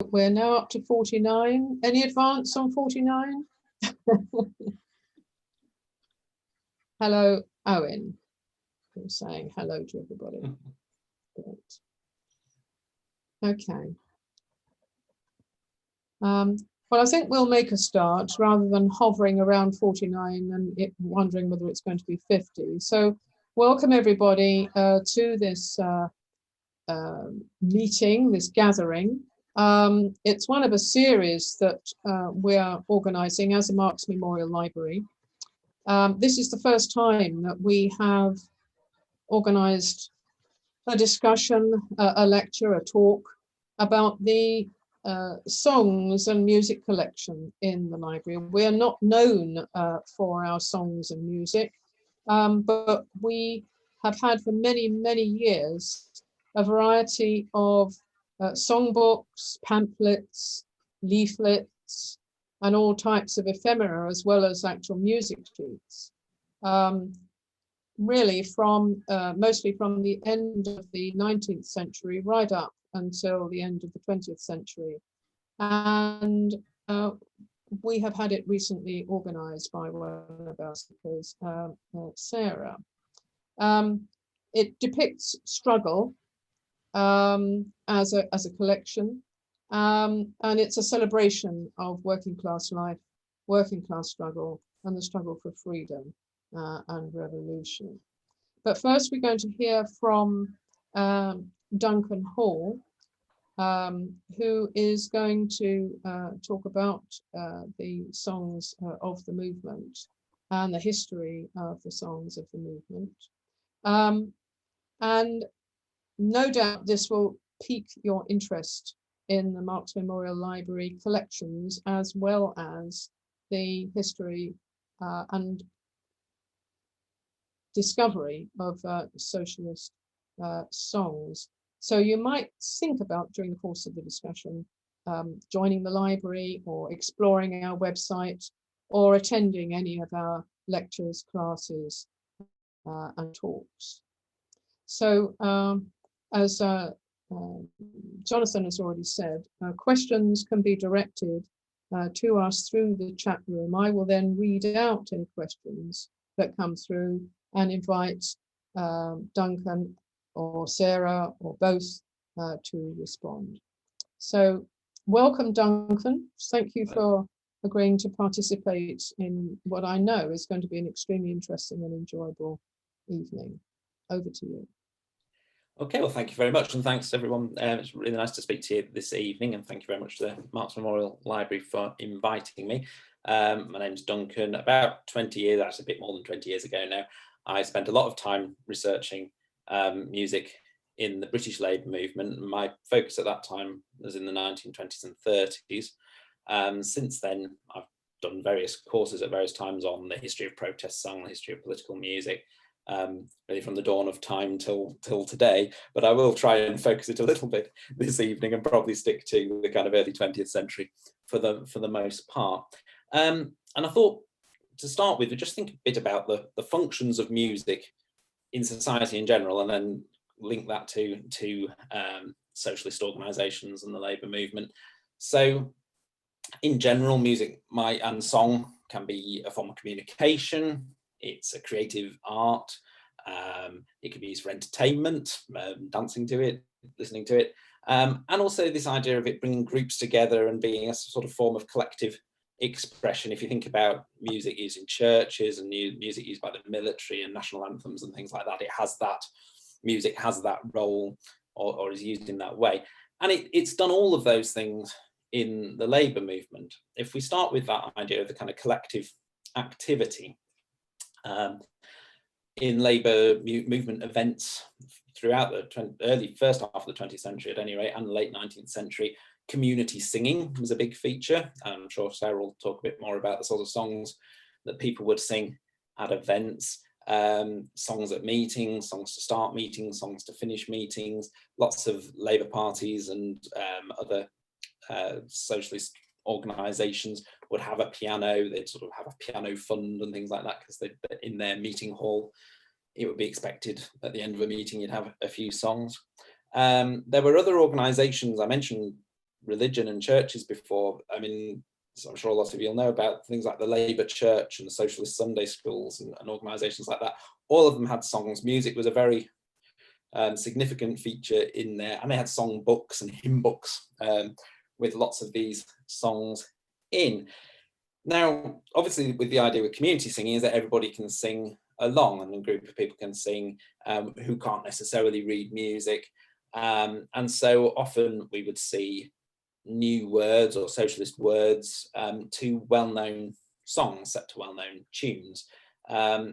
we're now up to 49. Any advance on 49? Hello, Owen. I'm saying hello to everybody. Great. Okay. Well, I think we'll make a start rather than hovering around 49 and wondering whether it's going to be 50. So welcome everybody to this meeting, this gathering. It's one of a series that we are organising as a Marx Memorial Library. This is the first time that we have organised a discussion, a lecture, a talk about the songs and music collection in the library. We are not known for our songs and music, but we have had for many, many years a variety of songbooks, pamphlets, leaflets, and all types of ephemera, as well as actual music sheets. Really from mostly from the end of the 19th century right up until the end of the 20th century. And we have had it recently organized by one of our speakers, Sarah. It depicts struggle as a collection, and it's a celebration of working class life, working class struggle, and the struggle for freedom and revolution. But first we're going to hear from Duncan Hall, who is going to talk about the songs of the movement and the history of the songs of the movement. And no doubt this will pique your interest in the Marx Memorial Library collections, as well as the history and discovery of socialist songs. So you might think about, during the course of the discussion, joining the library or exploring our website or attending any of our lectures, classes, and talks. So as Jonathan has already said, questions can be directed to us through the chat room. I will then read out any questions that come through and invite Duncan or Sarah or both to respond. So welcome, Duncan. Thank you for agreeing to participate in what I know is going to be an extremely interesting and enjoyable evening. Over to you. Okay, well, thank you very much, and thanks everyone. It's really nice to speak to you this evening, and thank you very much to the Marx Memorial Library for inviting me. My name's Duncan. About 20 years, that's a bit more than 20 years ago now, I spent a lot of time researching music in the British Labour movement. My focus at that time was in the 1920s and 30s. Since then, I've done various courses at various times on the history of protest song, the history of political music, really from the dawn of time till today, but I will try and focus it a little bit this evening and probably stick to the kind of early 20th century for the most part. And I thought to start with, just think a bit about the functions of music in society in general, and then link that to socialist organisations and the labour movement. So in general, music and song can be a form of communication. It's a creative art. It can be used for entertainment, dancing to it, listening to it, and also this idea of it bringing groups together and being a sort of form of collective expression. If you think about music used in churches and music used by the military and national anthems and things like that, music has that role or is used in that way. And it's done all of those things in the labour movement. If we start with that idea of the kind of collective activity, in labour movement events throughout the early first half of the 20th century at any rate, and the late 19th century, community singing was a big feature. I'm sure Sarah will talk a bit more about the sort of songs that people would sing at events, songs at meetings, songs to start meetings, songs to finish meetings. Lots of labour parties and other socialist organisations would have a piano. They'd sort of have a piano fund and things like that, because in their meeting hall, it would be expected at the end of a meeting you'd have a few songs. There were other organisations. I mentioned religion and churches before. I mean, so I'm sure a lot of you'll know about things like the Labour Church and the Socialist Sunday schools and organisations like that. All of them had songs. Music was a very significant feature in there, and they had song books and hymn books with lots of these songs in. Now, obviously, with the idea with community singing is that everybody can sing along, and a group of people can sing who can't necessarily read music. And so often we would see new words or socialist words to well-known songs set to well-known tunes,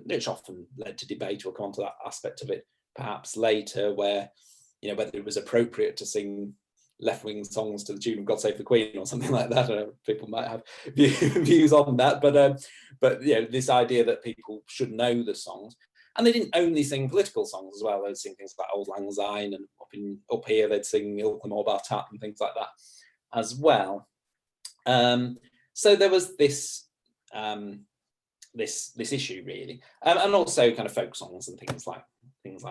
which often led to debate. We'll come on to that aspect of it perhaps later, where, you know, whether it was appropriate to sing left-wing songs to the tune of God Save the Queen or something like that. People might have views on that, but you know, this idea that people should know the songs. And they didn't only sing political songs as well. They'd sing things like Old Lang Syne, and up here they'd sing Ilkley Mor Bar Tat and things like that as well. So there was this this issue really, and also kind of folk songs and things like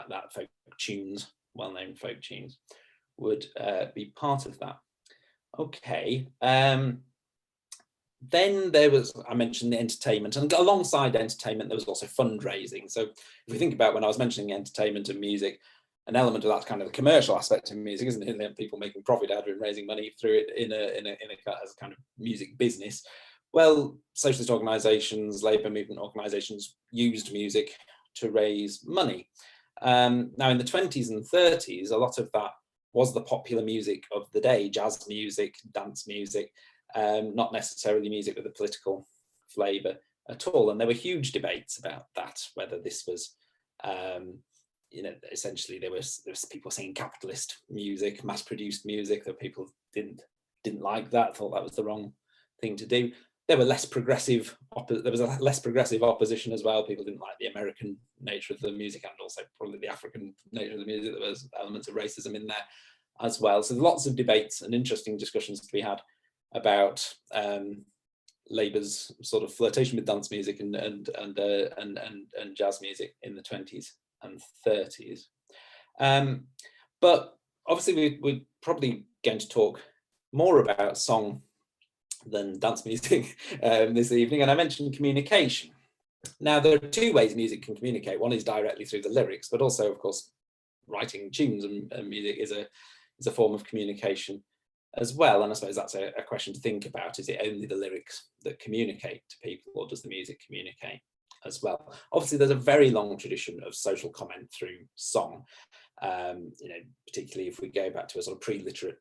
that. Folk tunes, well-known folk tunes, would be part of that. Okay. Then there was, I mentioned the entertainment, and alongside entertainment there was also fundraising. So if we think about when I was mentioning entertainment and music, an element of that's kind of the commercial aspect of music, isn't it? People making profit out of it, raising money through it in a as a kind of music business. Well, socialist organisations, labour movement organisations used music to raise money. Now in the 20s and 30s, a lot of that was the popular music of the day, jazz music, dance music, not necessarily music with a political flavour at all. And there were huge debates about that, whether this was, you know, essentially there was people singing capitalist music, mass-produced music, that people didn't like that, thought that was the wrong thing to do. There were less progressive, there was a less progressive opposition as well. People didn't like the American nature of the music, and also probably the African nature of the music. There was elements of racism in there as well. So there's lots of debates and interesting discussions to be had about Labour's sort of flirtation with dance music and jazz music in the 20s and 30s. But obviously we're probably going to talk more about song than dance music this evening, and I mentioned communication. Now there are two ways music can communicate. One is directly through the lyrics, but also of course writing tunes and music is a form of communication as well. And I suppose that's a question to think about. Is it only the lyrics that communicate to people, or does the music communicate as well? Obviously there's a very long tradition of social comment through song, you know, particularly if we go back to a sort of pre-literate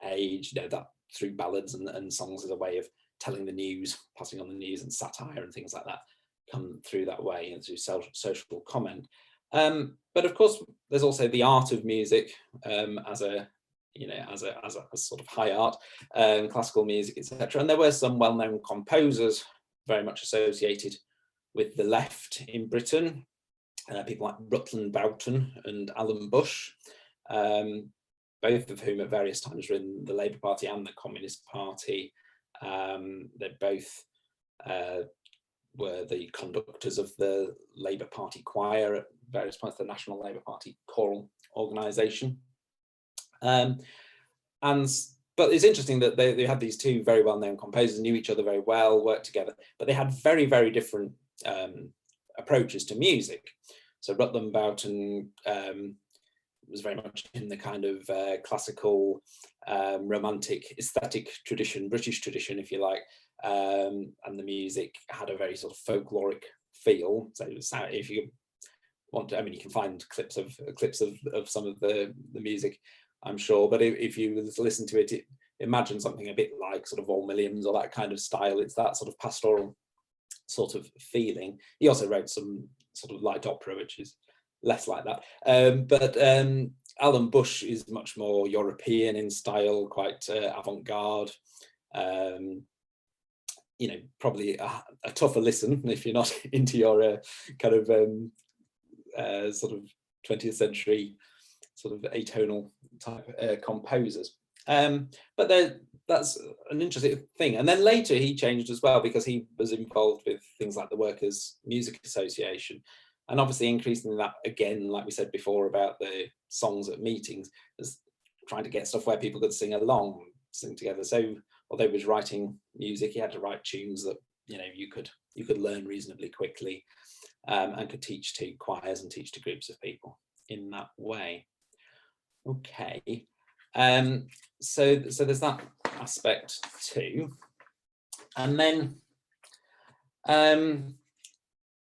age, you know, that through ballads and songs as a way of telling the news, passing on the news, and satire and things like that come through that way, and through social comment. But of course there's also the art of music as a, you know, as a sort of high art, classical music, etc. And there were some well-known composers very much associated with the left in Britain, people like Rutland Boughton and Alan Bush, both of whom at various times were in the Labour Party and the Communist Party. They both were the conductors of the Labour Party choir at various points, the National Labour Party choral organisation. But it's interesting that they had these two very well-known composers, knew each other very well, worked together, but they had very, very different approaches to music. So Rutland Boughton was very much in the kind of classical, romantic, aesthetic tradition, British tradition, if you like, and the music had a very sort of folkloric feel. So if you want to, I mean, you can find clips of some of the music, I'm sure, but if you listen to it, imagine something a bit like sort of Vaughan Williams or that kind of style. It's that sort of pastoral sort of feeling. He also wrote some sort of light opera, which is less like that. But Alan Bush is much more European in style, quite avant-garde. You know, probably a tougher listen if you're not into your kind of sort of 20th century sort of atonal type composers. But that's an interesting thing. And then later he changed as well, because he was involved with things like the Workers' Music Association. And obviously increasingly that, again, like we said before about the songs at meetings, is trying to get stuff where people could sing along. sing together. So although he was writing music, he had to write tunes that, you know, you could learn reasonably quickly, and could teach to choirs and teach to groups of people in that way. Okay, so there's that aspect too. And then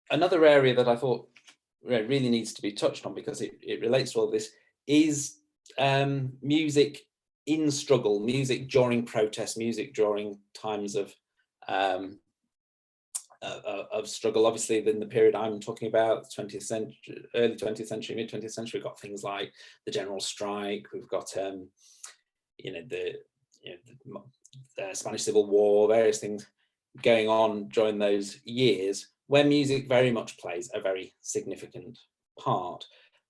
another area that I thought really needs to be touched on, because it relates to all this, is music in struggle, music during protest, music during times of struggle. Obviously, in the period I'm talking about, 20th century, early 20th century, mid 20th century, we've got things like the general strike. We've got the Spanish Civil War, various things going on during those years, where music very much plays a very significant part.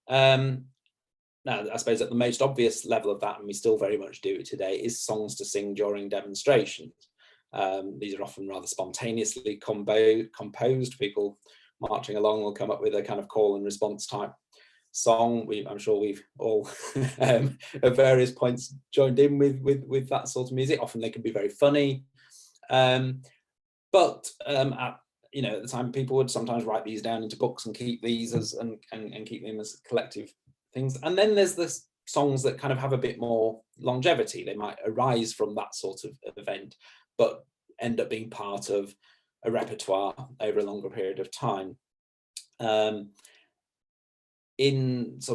Now, I suppose at the most obvious level of that, and we still very much do it today, is songs to sing during demonstrations. These are often rather spontaneously composed. People marching along will come up with a kind of call and response type song. I'm sure we've all at various points joined in with that sort of music. Often they can be very funny, but at the time, people would sometimes write these down into books and keep these as and keep them as collective things. And then there's the songs that kind of have a bit more longevity. They might arise from that sort of event, but end up being part of a repertoire over a longer period of time. So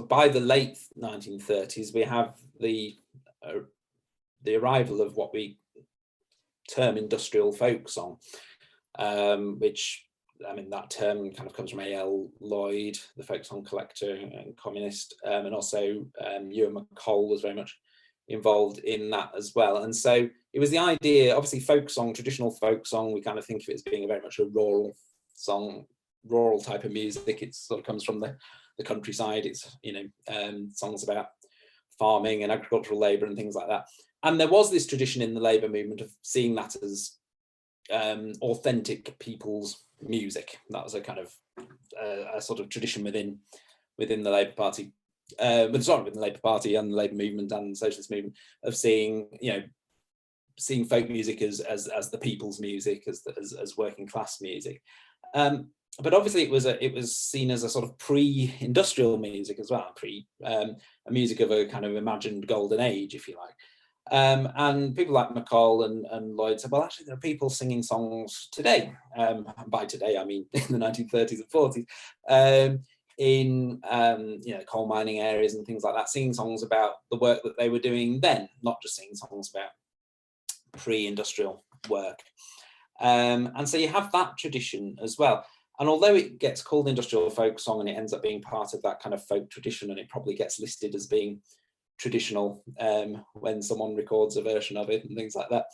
by the late 1930s, we have the arrival of what we term industrial folk song, which, I mean, that term kind of comes from A.L. Lloyd, the folk song collector and communist, and also Ewan MacColl was very much involved in that as well. And so it was the idea, obviously folk song, traditional folk song, we kind of think of it as being very much a rural song, rural type of music. It sort of comes from the countryside. It's, songs about farming and agricultural labour and things like that. And there was this tradition in the labour movement of seeing that as authentic people's music. That was a kind of a sort of tradition within the Labour Party, within the Labour Party and the Labour movement and the Socialist movement, of seeing folk music as the people's music, as working class music. But obviously it was seen as a sort of pre-industrial music as well, a music of a kind of imagined golden age, if you like. And people like MacColl and Lloyd said, well, actually, there are people singing songs today. By today, I mean in the 1930s and 40s, in coal mining areas and things like that, singing songs about the work that they were doing then, not just singing songs about pre-industrial work. And so you have that tradition as well. And although it gets called industrial folk song and it ends up being part of that kind of folk tradition, and it probably gets listed as being traditional when someone records a version of it and things like that,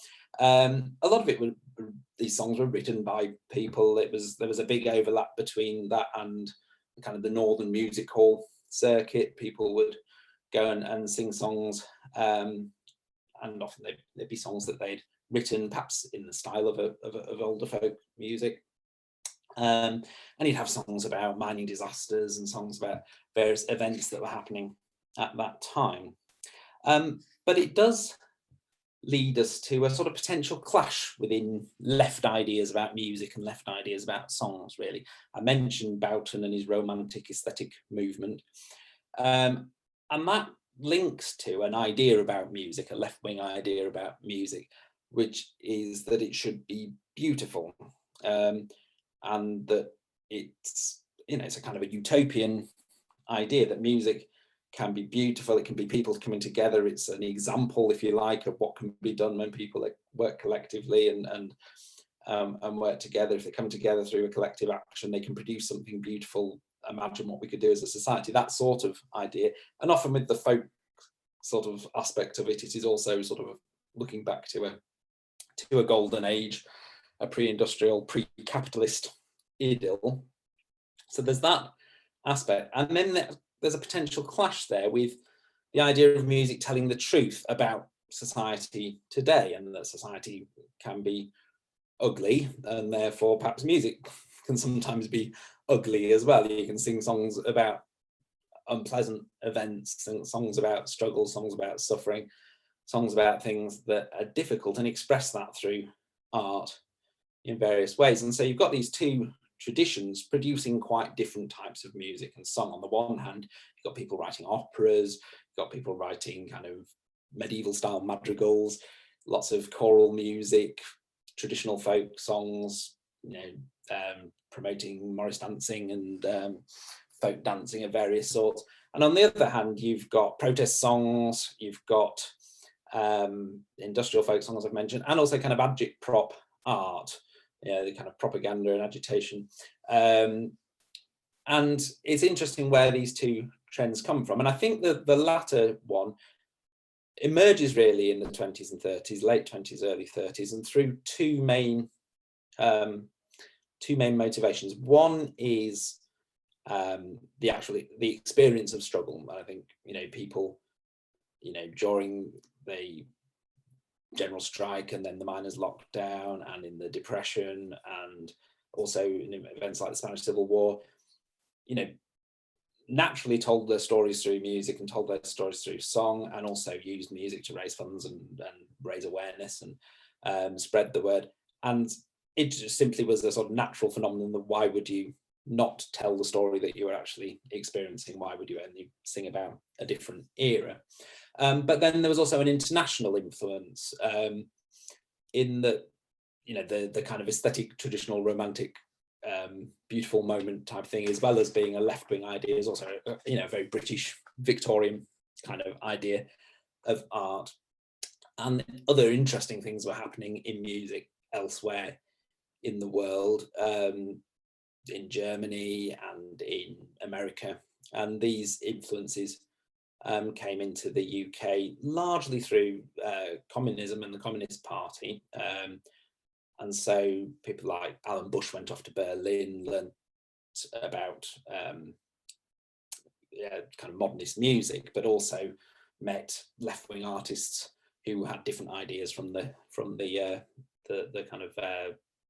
a lot of these songs were written by people. There was a big overlap between that and kind of the Northern Music Hall circuit. People would go and sing songs, and often they'd be songs that they'd written perhaps in the style of older folk music. And you'd have songs about mining disasters and songs about various events that were happening at that time. But it does lead us to a sort of potential clash within left ideas about music and left ideas about songs, really. I mentioned Boughton and his romantic aesthetic movement. And that links to an idea about music, a left-wing idea about music, which is that it should be beautiful. And that it's a kind of a utopian idea that music can be beautiful. It can be people coming together. It's an example, if you like, of what can be done when people work collectively and work together. If they come together through a collective action, they can produce something beautiful. Imagine what we could do as a society, that sort of idea. And often with the folk sort of aspect of it, it is also sort of looking back to a golden age, a pre-industrial, pre-capitalist idyll. So there's that aspect. And then there's a potential clash there with the idea of music telling the truth about society today, and that society can be ugly, and therefore perhaps music can sometimes be ugly as well. You can sing songs about unpleasant events, songs about struggle, songs about suffering, songs about things that are difficult and express that through art in various ways. And so you've got these two traditions producing quite different types of music and song. On the one hand, you've got people writing operas, you've got people writing kind of medieval style madrigals, lots of choral music, traditional folk songs, promoting Morris dancing and folk dancing of various sorts. And on the other hand, you've got protest songs, you've got industrial folk songs I've mentioned, and also kind of agitprop art, the kind of propaganda and agitation. And it's interesting where these two trends come from. And I think that the latter one emerges really in the 20s and 30s, late 20s, early 30s, and through two main motivations. One is the experience of struggle. I think people during the general strike and then the miners' lockdown and in the Depression and also in events like the Spanish Civil War, naturally told their stories through music and told their stories through song, and also used music to raise funds and raise awareness and spread the word. And it just simply was a sort of natural phenomenon that why would you not tell the story that you were actually experiencing? Why would you only sing about a different era? But then there was also an international influence in that, the kind of aesthetic, traditional, romantic, beautiful moment type thing, as well as being a left-wing idea, is also a very British Victorian kind of idea of art. And other interesting things were happening in music elsewhere in the world, in Germany and in America. And these influences came into the UK largely through communism and the Communist Party. And so people like Alan Bush went off to Berlin, learned about kind of modernist music, but also met left-wing artists who had different ideas from the kind of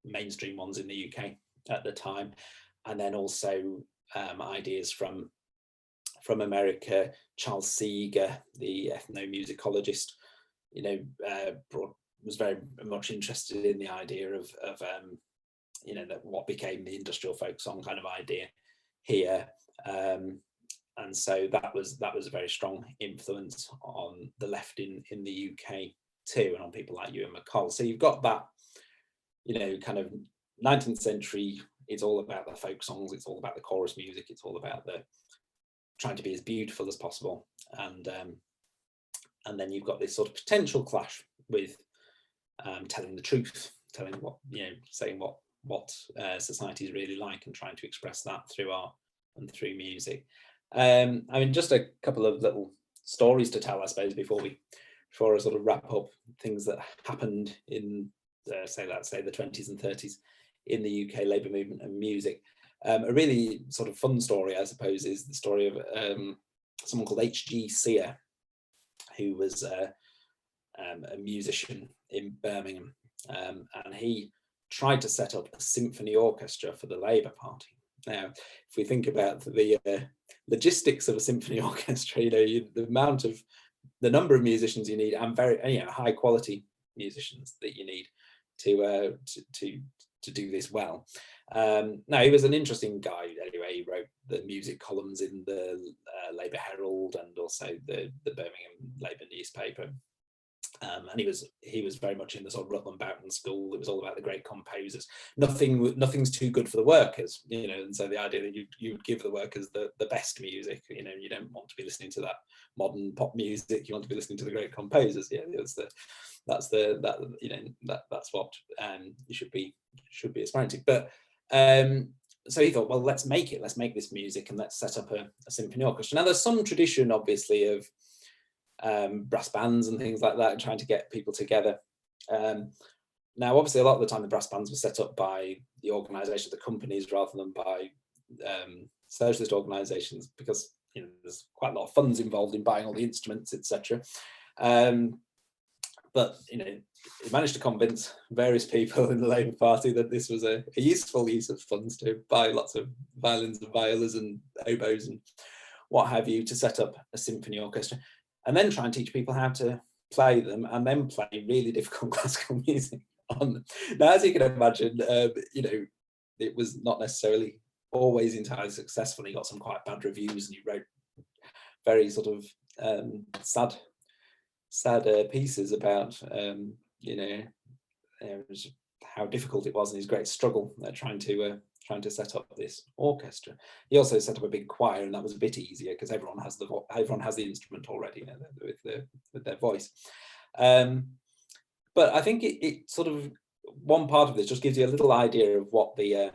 mainstream ones in the UK at the time, and then also ideas from America. Charles Seeger, the ethnomusicologist, was very much interested in the idea of that what became the industrial folk song kind of idea here, and so that was a very strong influence on the left in the UK too, and on people like Ewan MacColl. So you've got that, kind of 19th century. It's all about the folk songs. It's all about the chorus music. It's all about the trying to be as beautiful as possible, and then you've got this sort of potential clash with telling the truth, telling what saying what society is really like, and trying to express that through art and through music. I mean, just a couple of little stories to tell, I suppose, before I sort of wrap up things that happened in say the 20s and 30s in the UK labour movement and music. A really sort of fun story, I suppose, is the story of someone called H.G. Sear, who was a musician in Birmingham, and he tried to set up a symphony orchestra for the Labour Party. Now, if we think about the logistics of a symphony orchestra, the number of musicians you need, and very high quality musicians that you need to do this well. Now, he was an interesting guy. Anyway, he wrote the music columns in the Labour Herald and also the Birmingham Labour newspaper. And he was very much in the sort of Rutland Boughton school. It was all about the great composers. Nothing's too good for the workers, and so the idea that you would give the workers the best music, you don't want to be listening to that modern pop music. You want to be listening to the great composers. That's what you should be aspiring to. But so he thought, well, let's make this music and let's set up a symphony orchestra. Now, there's some tradition, obviously, of brass bands and things like that, and trying to get people together. Now, obviously, a lot of the time the brass bands were set up by the organisation of the companies rather than by socialist organisations, because there's quite a lot of funds involved in buying all the instruments, etc. But he managed to convince various people in the Labour Party that this was a useful use of funds to buy lots of violins and violas and oboes and what have you, to set up a symphony orchestra, and then try and teach people how to play them and then play really difficult classical music on them. Now, as you can imagine, you know, it was not necessarily always entirely successful. He got some quite bad reviews, and he wrote very sort of sad pieces about you know, how difficult it was and his great struggle trying to set up this orchestra. He also set up a big choir, and that was a bit easier because everyone has the instrument already, you know, with their voice. But I think it sort of, one part of this just gives you a little idea of what the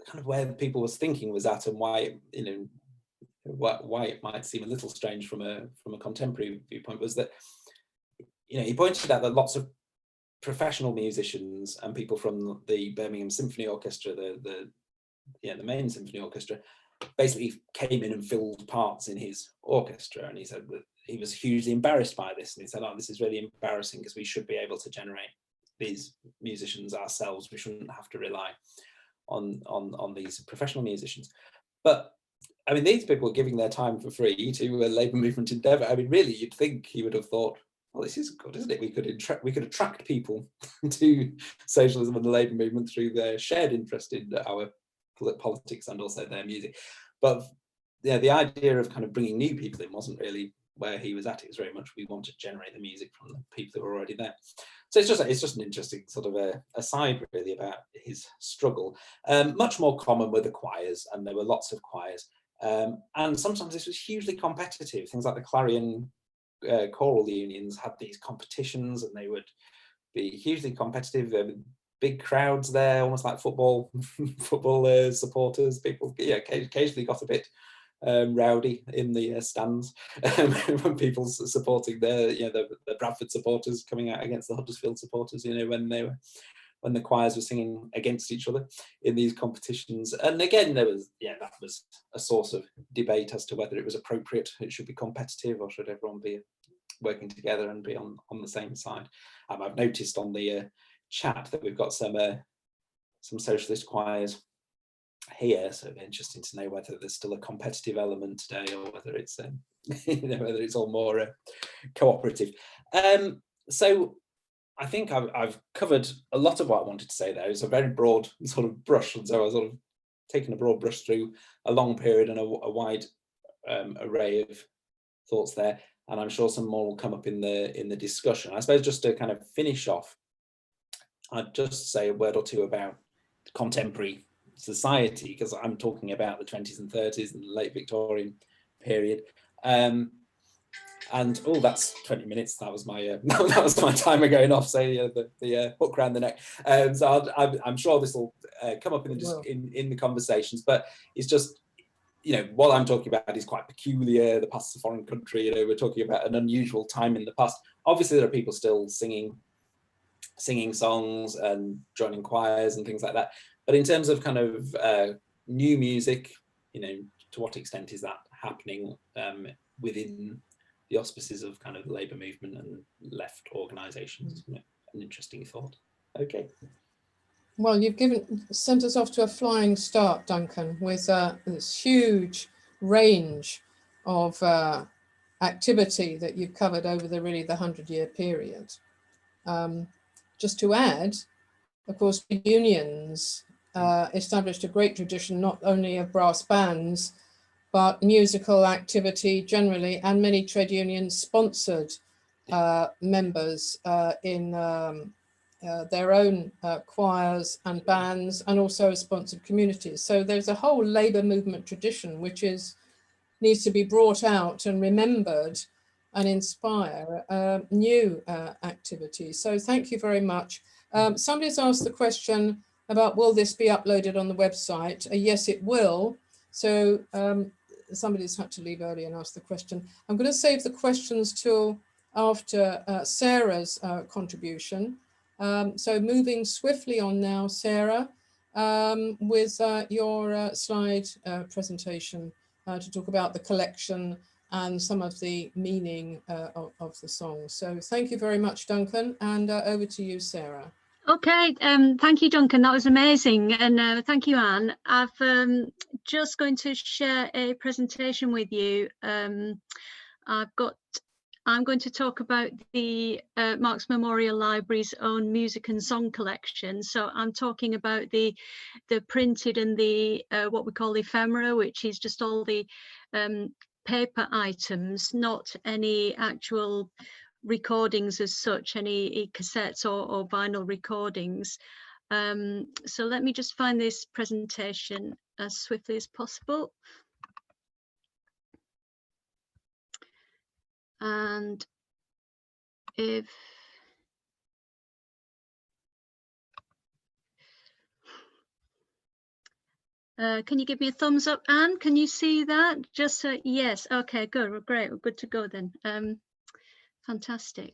kind of where people was thinking was at, and why, you know, why it might seem a little strange from a contemporary viewpoint, was that, you know, he pointed out that lots of professional musicians and people from the Birmingham Symphony Orchestra, the main symphony orchestra, basically came in and filled parts in his orchestra. And he said that he was hugely embarrassed by this, and he said, "Oh, this is really embarrassing, because we should be able to generate these musicians ourselves. We shouldn't have to rely on these professional musicians." But I mean, these people were giving their time for free to a labour movement endeavour. I mean, really, you'd think he would have thought, well, this is good, isn't it? We could attract people to socialism and the labour movement through their shared interest in our politics and also their music. But yeah, the idea of kind of bringing new people in wasn't really where he was at. It was very much, we want to generate the music from the people that were already there. So it's just an interesting sort of a aside really about his struggle. Much more common were the choirs, and there were lots of choirs. And sometimes this was hugely competitive. Things like the Clarion choral unions had these competitions, and they would be hugely competitive. There were big crowds there, almost like football supporters. People, yeah, occasionally got a bit rowdy in the stands when people supporting the Bradford supporters coming out against the Huddersfield supporters. You know, when the choirs were singing against each other in these competitions. And again, that was a source of debate as to whether it was appropriate. It should be competitive, or should everyone be working together and be on the same side. I've noticed on the chat that we've got some socialist choirs here, so it'd be interesting to know whether there's still a competitive element today, or whether it's whether it's all more cooperative. So I think I've covered a lot of what I wanted to say there. It's a very broad sort of brush, and so I was sort of taking a broad brush through a long period and a wide array of thoughts there. And I'm sure some more will come up in the discussion. I suppose just to kind of finish off, I'd just say a word or two about contemporary society, because I'm talking about the 20s and 30s and the late Victorian period. And oh, that's 20 minutes. That was my that was my timer going off. So the hook around the neck. So I'm sure this will come up in the conversations. But it's just, you know, what I'm talking about is quite peculiar. The past is a foreign country. You know, we're talking about an unusual time in the past. Obviously, there are people still singing songs and joining choirs and things like that. But in terms of kind of new music, you know, to what extent is that happening within the auspices of kind of the labour movement and left organisations? You know, an interesting thought. Okay. Well, you've sent us off to a flying start, Duncan, with this huge range of activity that you've covered over the 100-year period. Just to add, of course, unions established a great tradition, not only of brass bands, but musical activity generally, and many trade unions sponsored members in their own choirs and bands, and also sponsored communities. So there's a whole labour movement tradition which needs to be brought out and remembered and inspire new activities. So thank you very much. Somebody's asked the question about, will this be uploaded on the website? Yes, it will. So somebody's had to leave early and ask the question. I'm going to save the questions till after Sarah's contribution. So moving swiftly on now, Sarah, with your slide presentation to talk about the collection and some of the meaning of the song. So thank you very much, Duncan, and over to you, Sarah. Okay, thank you, Duncan. That was amazing, and thank you, Anne. I've just going to share a presentation with you. I've got I'm going to talk about the Marks Memorial Library's own music and song collection. So I'm talking about the printed and the what we call ephemera, which is just all the paper items, not any actual recordings as such, any cassettes or vinyl recordings. So let me just find this presentation as swiftly as possible. And if can you give me a thumbs up, Anne? Can you see that? Just yes. Okay, good. Great. We're good to go then. Fantastic.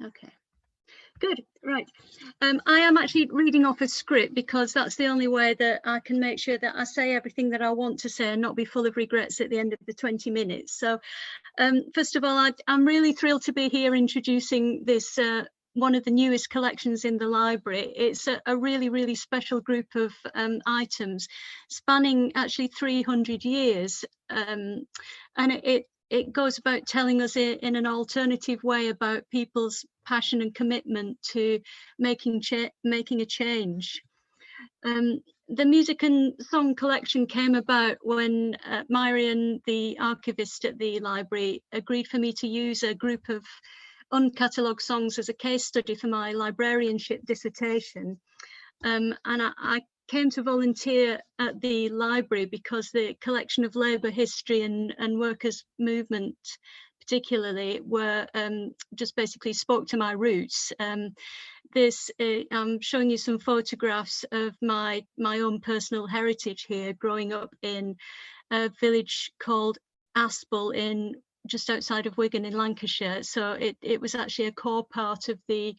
Okay. Good, right. I am actually reading off a script because that's the only way that I can make sure that I say everything that I want to say and not be full of regrets at the end of the 20 minutes. So first of all, I'm really thrilled to be here introducing this one of the newest collections in the library. It's a really, really special group of items spanning actually 300 years. And it goes about telling us in an alternative way about people's passion and commitment to making a change. The music and song collection came about when Marion, the archivist at the library, agreed for me to use a group of uncatalogued songs as a case study for my librarianship dissertation. And I came to volunteer at the library because the collection of labour history and workers' movement particularly were just basically spoke to my roots. I'm showing you some photographs of my own personal heritage here, growing up in a village called Aspel in just outside of Wigan in Lancashire. So it was actually a core part of the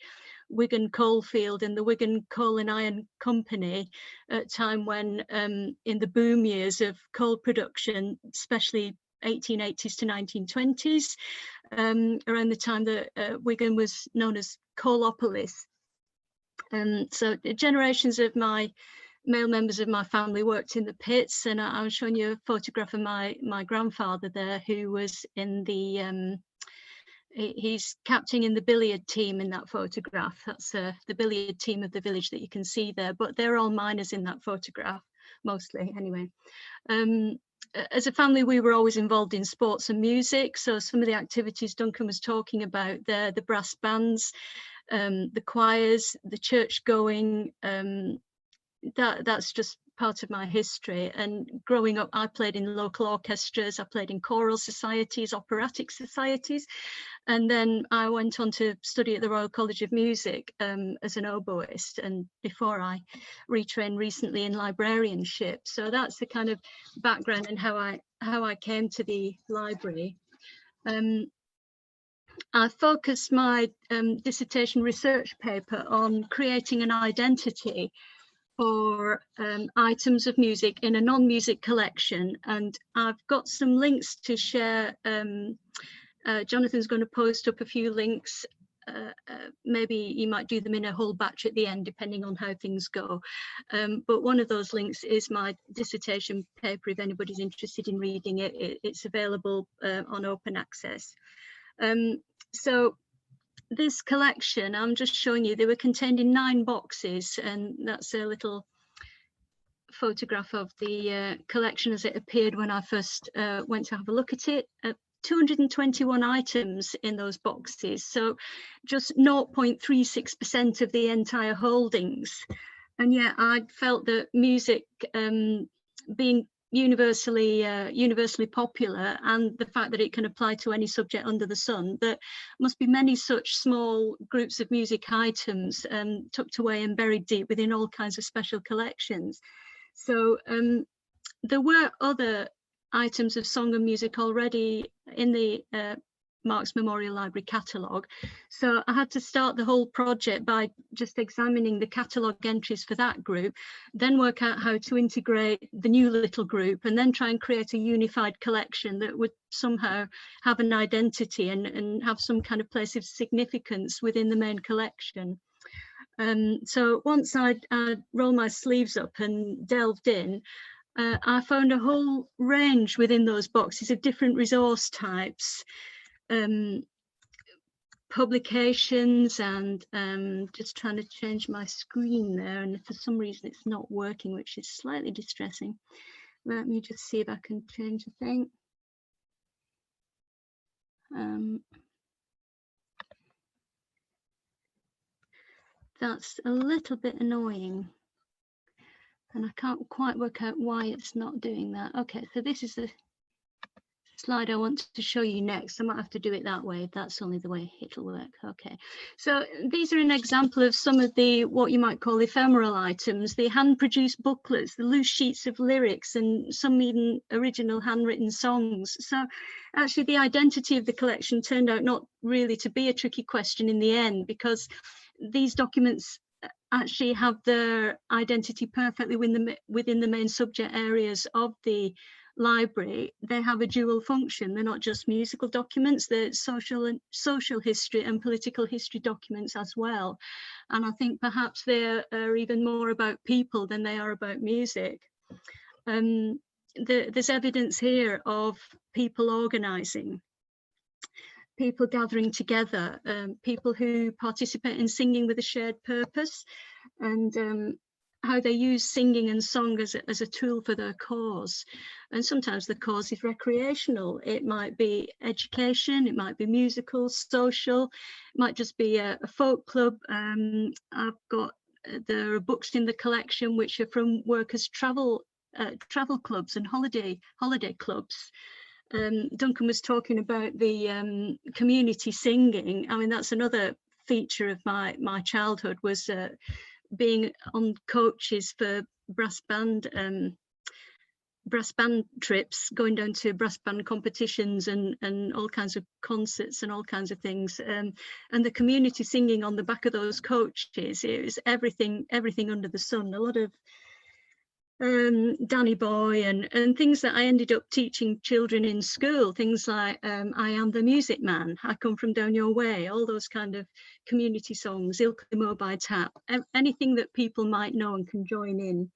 Wigan coalfield and the Wigan Coal and Iron Company at a time when in the boom years of coal production, especially 1880s to 1920s, around the time that Wigan was known as Coalopolis. So generations of my male members of my family worked in the pits, and I'm showing you a photograph of my grandfather there, who was in the he's captain in the billiard team in that photograph. That's the billiard team of the village that you can see there, but they're all miners in that photograph, mostly anyway. As a family, we were always involved in sports and music, so some of the activities Duncan was talking about there, the brass bands, the choirs, the church going, that's just part of my history. And growing up, I played in local orchestras, I played in choral societies, operatic societies, and then I went on to study at the Royal College of Music as an oboist, and before I retrained recently in librarianship. So that's the kind of background and how I came to the library. I focused my dissertation research paper on creating an identity for items of music in a non-music collection, and I've got some links to share. Jonathan's going to post up a few links. Maybe you might do them in a whole batch at the end, depending on how things go. But one of those links is my dissertation paper. If anybody's interested in reading it, it's available on open access. So this collection, I'm just showing you, they were contained in 9 boxes, and that's a little photograph of the collection as it appeared when I first went to have a look at it. 221 items in those boxes, so just 0.36% of the entire holdings. And yet I felt that music being universally popular, and the fact that it can apply to any subject under the sun, there must be many such small groups of music items tucked away and buried deep within all kinds of special collections. So there were other items of song and music already in the Marks Memorial Library catalogue. So I had to start the whole project by just examining the catalogue entries for that group, then work out how to integrate the new little group, and then try and create a unified collection that would somehow have an identity and have some kind of place of significance within the main collection. So once I'd rolled my sleeves up and delved in, I found a whole range within those boxes of different resource types, publications, and just trying to change my screen there, and for some reason it's not working, which is slightly distressing. Let me just see if I can change the thing. That's a little bit annoying, and I can't quite work out why it's not doing that. Okay, so this is the slide I want to show you next. I might have to do it that way. That's only the way it'll work. Okay, so these are an example of some of the what you might call ephemeral items, the hand-produced booklets, the loose sheets of lyrics, and some even original handwritten songs. So actually the identity of the collection turned out not really to be a tricky question in the end, because these documents actually have their identity perfectly within the main subject areas of the library. They have a dual function. They're not just musical documents, they're social history and political history documents as well. And I think perhaps they are even more about people than they are about music. There's evidence here of people organising, people gathering together, people who participate in singing with a shared purpose, and how they use singing and song as a tool for their cause. And sometimes the cause is recreational. It might be education, it might be musical, social, it might just be a folk club. There are books in the collection which are from workers' travel clubs and holiday clubs. Duncan was talking about the community singing. I mean, that's another feature of my childhood, was being on coaches for brass band trips, going down to brass band competitions and all kinds of concerts and all kinds of things, and the community singing on the back of those coaches. It was everything under the sun. A lot of Danny Boy and things that I ended up teaching children in school, things like I Am the Music Man, I Come From Down Your Way, all those kind of community songs, Ilk the Mobile Tap, anything that people might know and can join in.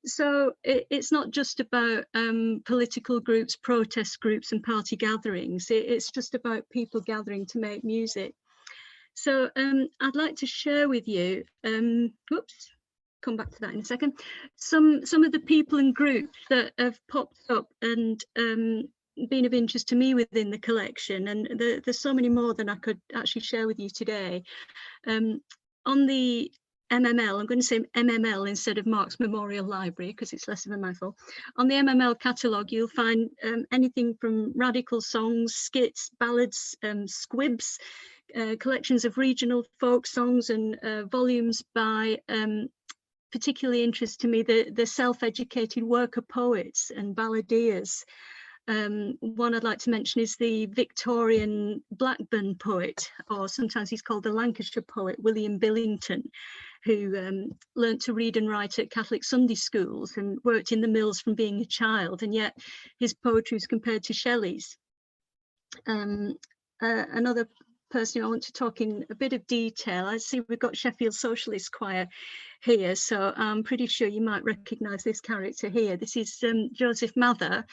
So it's not just about political groups, protest groups and party gatherings. It's just about people gathering to make music. So I'd like to share with you, whoops, come back to that in a second, some of the people and groups that have popped up and been of interest to me within the collection, and there's so many more than I could actually share with you today. On the MML, I'm going to say MML instead of Marx Memorial Library because it's less of a mouthful. On the MML catalogue, you'll find anything from radical songs, skits, ballads, squibs, collections of regional folk songs, and volumes by particularly interest to me the self-educated worker poets and balladeers. One I'd like to mention is the Victorian Blackburn poet, or sometimes he's called the Lancashire poet, William Billington, who learnt to read and write at Catholic Sunday schools and worked in the mills from being a child, and yet his poetry is compared to Shelley's. Another person I want to talk in a bit of detail, I see we've got Sheffield Socialist Choir here, so I'm pretty sure you might recognise this character here. This is Joseph Mather.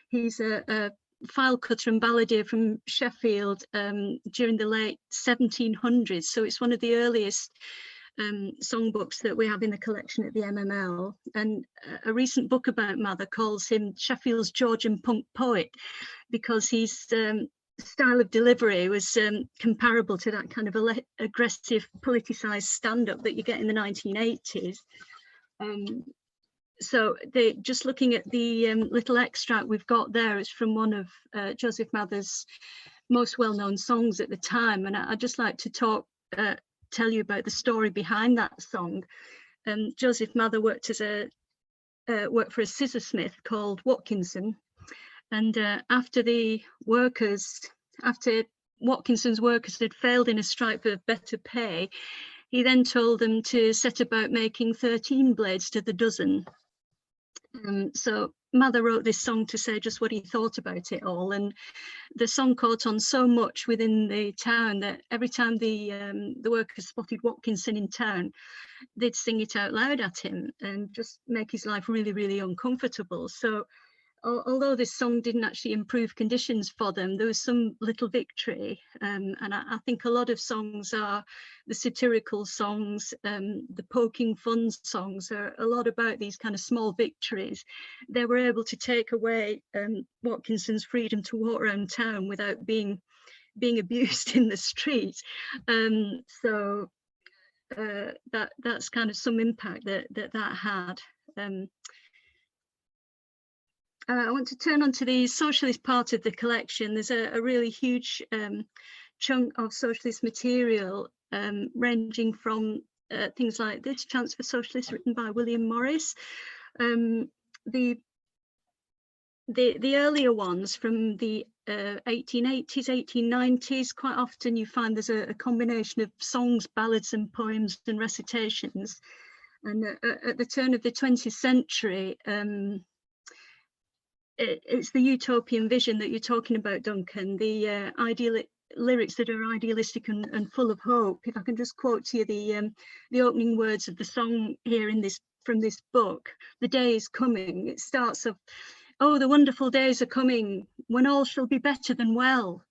He's a file cutter and balladeer from Sheffield during the late 1700s, so it's one of the earliest songbooks that we have in the collection at the MML. And a recent book about Mather calls him Sheffield's Georgian punk poet, because he's style of delivery was comparable to that kind of aggressive politicized stand-up that you get in the 1980s. So just looking at the little extract we've got there, is from one of Joseph Mather's most well-known songs at the time, and I'd just like to tell you about the story behind that song. Joseph Mather worked for a scissorsmith called Watkinson. And after Watkinson's workers had failed in a strike for better pay, he then told them to set about making 13 blades to the dozen. So Mather wrote this song to say just what he thought about it all, and the song caught on so much within the town that every time the workers spotted Watkinson in town, they'd sing it out loud at him and just make his life really, really uncomfortable. So although this song didn't actually improve conditions for them, there was some little victory. And I think a lot of songs are the satirical songs, the poking fun songs are a lot about these kind of small victories. They were able to take away Watkinson's freedom to walk around town without being abused in the street. So that's kind of some impact that had. I want to turn on to the socialist part of the collection. There's a really huge chunk of socialist material, ranging from things like This Chance for Socialists, written by William Morris. The earlier ones from the 1880s, 1890s, quite often you find there's a combination of songs, ballads and poems and recitations. And at the turn of the 20th century, it's the utopian vision that you're talking about, Duncan, the lyrics that are idealistic and full of hope. If I can just quote to you the opening words of the song here from this book, "The day is coming." It starts off, "Oh, the wonderful days are coming when all shall be better than well."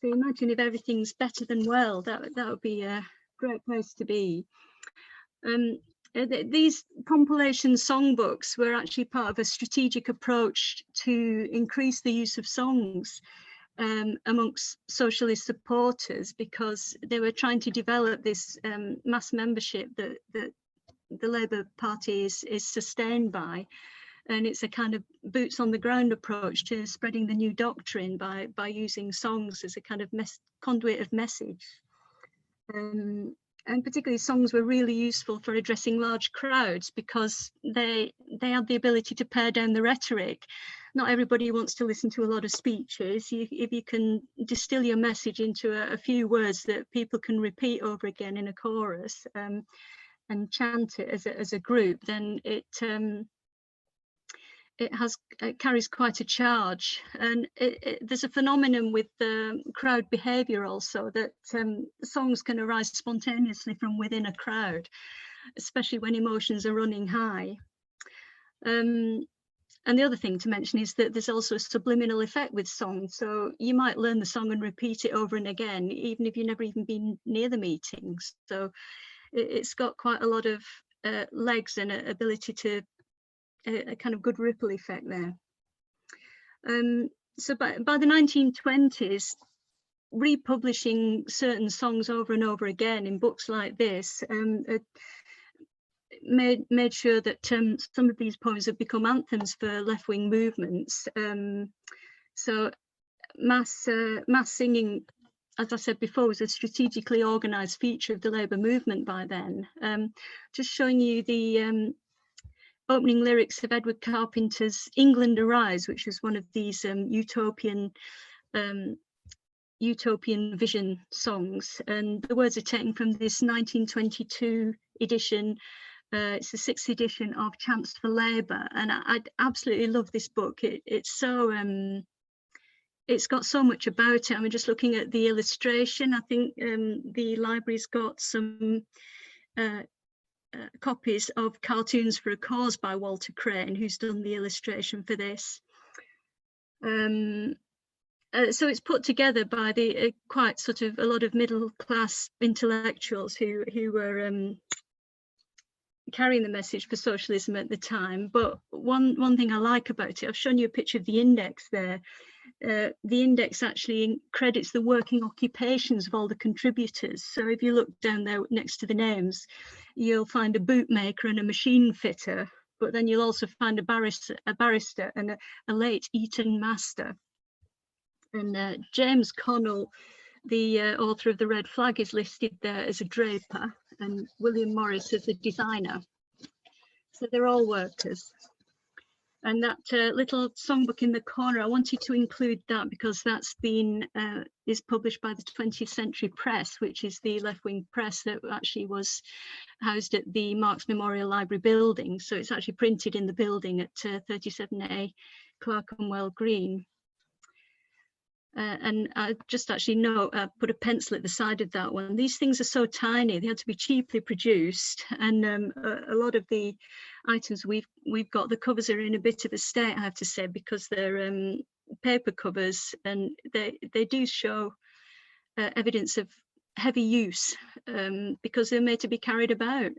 So imagine if everything's better than well, that would be a great place to be. These compilation songbooks were actually part of a strategic approach to increase the use of songs amongst socialist supporters, because they were trying to develop this mass membership that the Labour Party is sustained by. And it's a kind of boots on the ground approach to spreading the new doctrine by using songs as a kind of conduit of message. And particularly songs were really useful for addressing large crowds because they had the ability to pare down the rhetoric. Not everybody wants to listen to a lot of speeches. If you can distill your message into a few words that people can repeat over again in a chorus and chant it as a group, then it carries quite a charge. And there's a phenomenon with crowd behavior also, that songs can arise spontaneously from within a crowd, especially when emotions are running high. And the other thing to mention is that there's also a subliminal effect with songs. So you might learn the song and repeat it over and again, even if you've never even been near the meetings. So it's got quite a lot of legs and ability to a kind of good ripple effect there. So by the 1920s, republishing certain songs over and over again in books like this made sure that some of these poems have become anthems for left-wing movements. So mass singing, as I said before, was a strategically organised feature of the Labour movement by then. Just showing you the opening lyrics of Edward Carpenter's "England Arise," which is one of these utopian vision songs. And the words are taken from this 1922 edition. It's the 6th edition of Chants for Labour. And I absolutely love this book. It's so, it's got so much about it. I mean, just looking at the illustration, I think the library's got some copies of Cartoons for a Cause by Walter Crane, who's done the illustration for this. So it's put together by the quite sort of a lot of middle class intellectuals who were carrying the message for socialism at the time. But one thing I like about it, I've shown you a picture of the index there. The index actually credits the working occupations of all the contributors. So if you look down there next to the names, you'll find a bootmaker and a machine fitter, but then you'll also find a barrister and a late Eton master. And James Connell, the author of The Red Flag, is listed there as a draper, and William Morris as a designer. So they're all workers. And that little songbook in the corner, I wanted to include that because that's been is published by the 20th Century Press, which is the left-wing press that actually was housed at the Marx Memorial Library building. So it's actually printed in the building at 37A Clerkenwell Green. And I just actually put a pencil at the side of that one. These things are so tiny, they had to be cheaply produced, and a lot of the items we've got, the covers are in a bit of a state, I have to say, because they're paper covers, and they do show evidence of heavy use, because they're made to be carried about.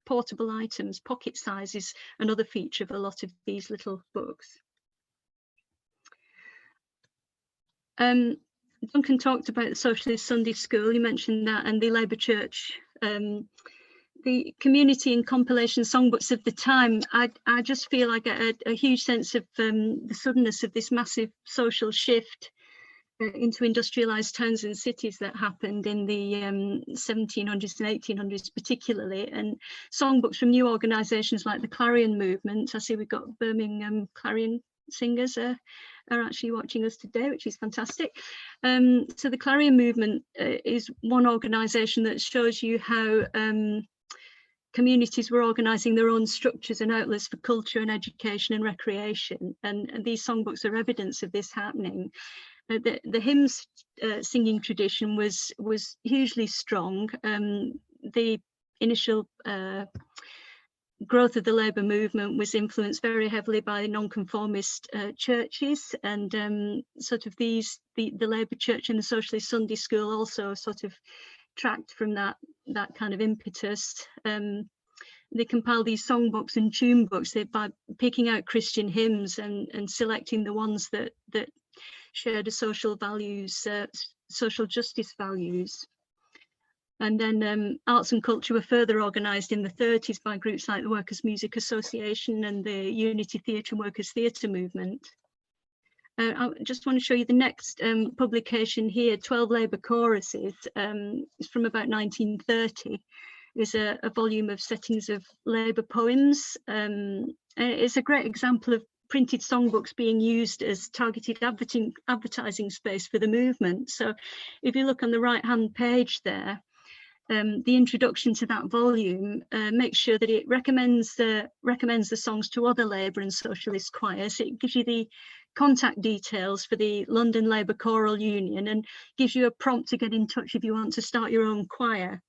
Portable items, pocket size is another feature of a lot of these little books. Duncan talked about the Socialist Sunday School, you mentioned that, and the Labour Church. The community and compilation songbooks of the time, I just feel I get a huge sense of the suddenness of this massive social shift into industrialised towns and cities that happened in the 1700s and 1800s particularly, and songbooks from new organisations like the Clarion movement. I see we've got Birmingham Clarion singers are actually watching us today, which is fantastic. So the Clarion movement is one organisation that shows you how communities were organising their own structures and outlets for culture and education and recreation, and these songbooks are evidence of this happening. The hymns singing tradition was hugely strong. The initial growth of the Labour movement was influenced very heavily by nonconformist churches, and sort of the Labour Church and the Socialist Sunday School also sort of tracked from that kind of impetus. They compiled these songbooks and tune books by picking out Christian hymns and selecting the ones that shared a social values, social justice values. And then arts and culture were further organised in the 30s by groups like the Workers' Music Association and the Unity Theatre and Workers' Theatre movement. I just want to show you the next publication here, 12 Labour Choruses. It's from about 1930. It's a volume of settings of Labour poems. It's a great example of printed songbooks being used as targeted advertising space for the movement. So if you look on the right-hand page there, the introduction to that volume makes sure that it recommends the songs to other Labour and Socialist choirs. It gives you the contact details for the London Labour Choral Union and gives you a prompt to get in touch if you want to start your own choir.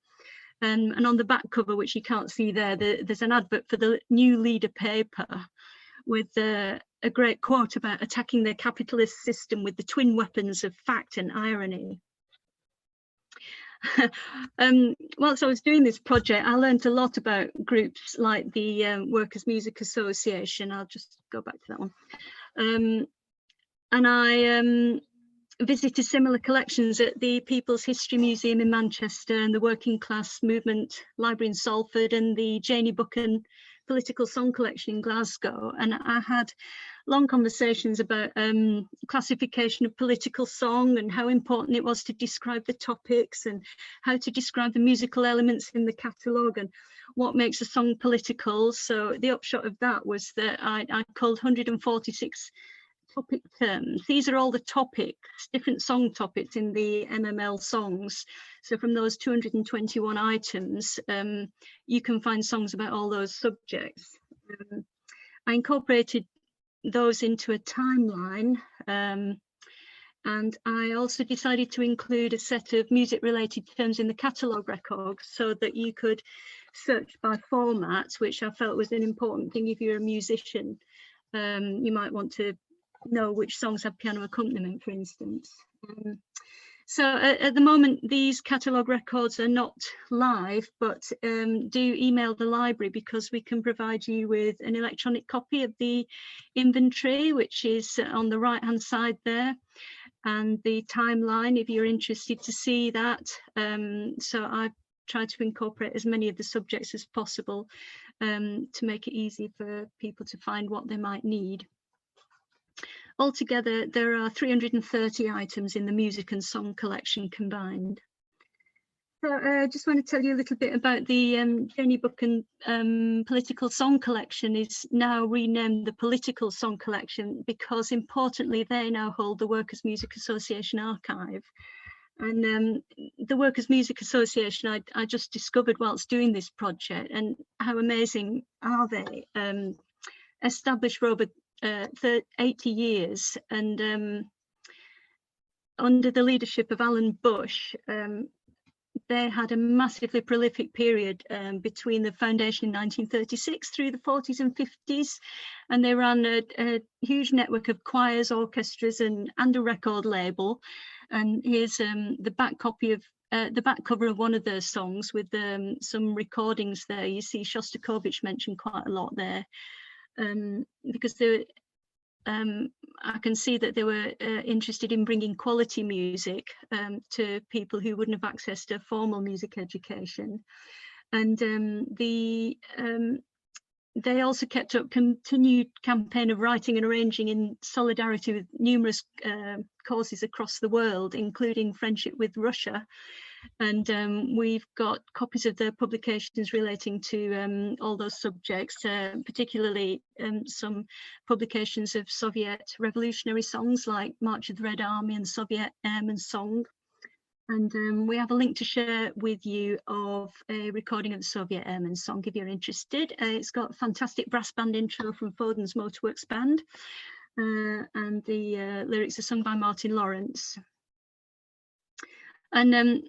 And on the back cover, which you can't see there, there's an advert for the New Leader paper with a great quote about attacking the capitalist system with the twin weapons of fact and irony. Whilst I was doing this project, I learned a lot about groups like the Workers' Music Association. I'll just go back to that one. And I visited similar collections at the People's History Museum in Manchester and the Working Class Movement Library in Salford and the Janie Buchan Political Song Collection in Glasgow. And I had long conversations about classification of political song and how important it was to describe the topics and how to describe the musical elements in the catalogue and what makes a song political. So the upshot of that was that I called 146 topic terms. These are all the topics, different song topics in the MML songs. So from those 221 items, you can find songs about all those subjects. I incorporated those into a timeline, and I also decided to include a set of music related terms in the catalogue records so that you could search by format, which I felt was an important thing if you're a musician. You might want to know which songs have piano accompaniment, for instance. So at the moment, these catalogue records are not live, but do email the library because we can provide you with an electronic copy of the inventory, which is on the right-hand side there, and the timeline if you're interested to see that. So I've tried to incorporate as many of the subjects as possible to make it easy for people to find what they might need. Altogether, there are 330 items in the music and song collection combined. So I just want to tell you a little bit about the Janie Buchan Political Song Collection is now renamed the Political Song Collection because importantly they now hold the Workers' Music Association archive. And the Workers' Music Association I just discovered whilst doing this project, and how amazing are they? Established for over 80 years, and under the leadership of Alan Bush, they had a massively prolific period between the foundation in 1936 through the 40s and 50s, and they ran a huge network of choirs, orchestras, and a record label. And here's the back copy of the back cover of one of their songs with some recordings there. You see Shostakovich mentioned quite a lot there, because they I can see that they were interested in bringing quality music to people who wouldn't have access to formal music education. And they also kept up continued campaign of writing and arranging in solidarity with numerous causes across the world, including friendship with Russia. And we've got copies of their publications relating to all those subjects, particularly some publications of Soviet revolutionary songs like March of the Red Army and Soviet Airman Song. And we have a link to share with you of a recording of the Soviet Airman Song if you're interested. It's got a fantastic brass band intro from Foden's Motorworks Band, and the lyrics are sung by Martin Lawrence. And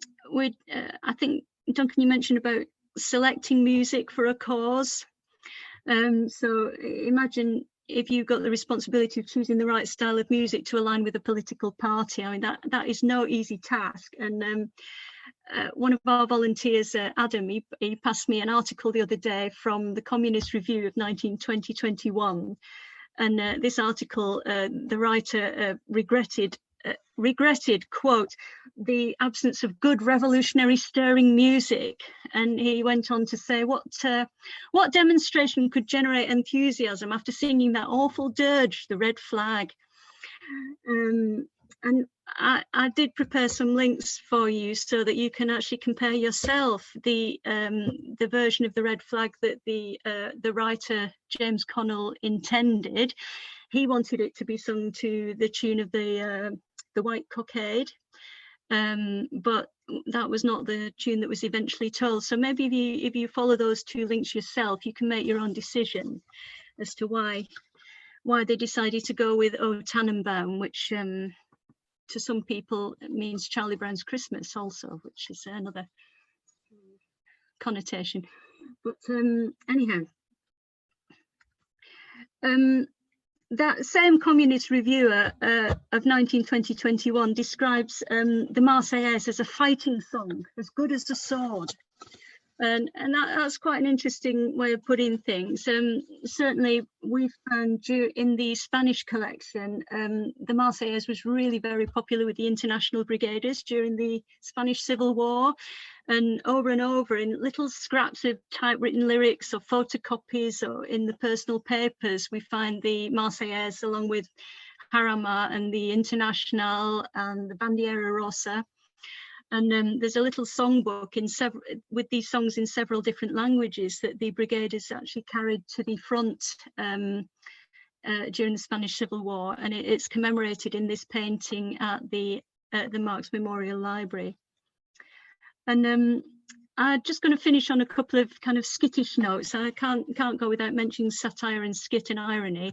I think, Duncan, you mentioned about selecting music for a cause. So imagine if you've got the responsibility of choosing the right style of music to align with a political party. I mean, that is no easy task. And one of our volunteers, Adam, he passed me an article the other day from the Communist Review of 1920-21. And this article, the writer regretted, quote, the absence of good revolutionary stirring music. And he went on to say, what demonstration could generate enthusiasm after singing that awful dirge, the red flag? And I did prepare some links for you so that you can actually compare yourself the version of the red flag that the writer James Connell intended. He wanted it to be sung to the tune of the White Cockade, but that was not the tune that was eventually told. So maybe if you follow those two links yourself, you can make your own decision as to why they decided to go with O Tannenbaum, which to some people means Charlie Brown's Christmas also, which is another connotation. But anyhow, that same communist reviewer of 1920-21 describes the Marseillaise as a fighting song, as good as the sword. And that's quite an interesting way of putting things. Certainly, we found in the Spanish collection, the Marseillaise was really very popular with the international brigaders during the Spanish Civil War. And over in little scraps of typewritten lyrics or photocopies or in the personal papers, we find the Marseillaise along with Jarama and the International and the Bandiera Rosa. And there's a little songbook with these songs in several different languages that the brigaders actually carried to the front during the Spanish Civil War, and it's commemorated in this painting at the Marx Memorial Library. And I'm just going to finish on a couple of kind of skittish notes. I can't go without mentioning satire and skit and irony.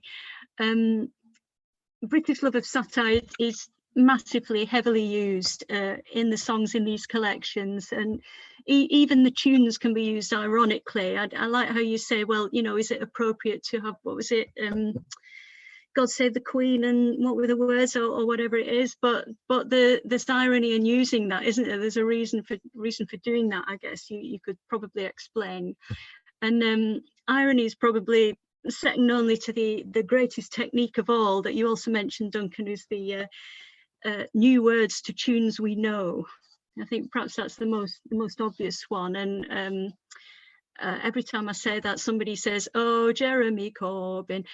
British love of satire is massively heavily used in the songs in these collections, and even the tunes can be used ironically. I like how you say, well, you know, is it appropriate to have, what was it, God Save the Queen and what were the words, or whatever it is, but there's irony in using that, isn't there? There's a reason for doing that, I guess you could probably explain. And irony is probably second only to the greatest technique of all that you also mentioned, Duncan, is the new words to tunes we know. I think perhaps that's the most obvious one. And every time I say that, somebody says, "Oh, Jeremy Corbyn."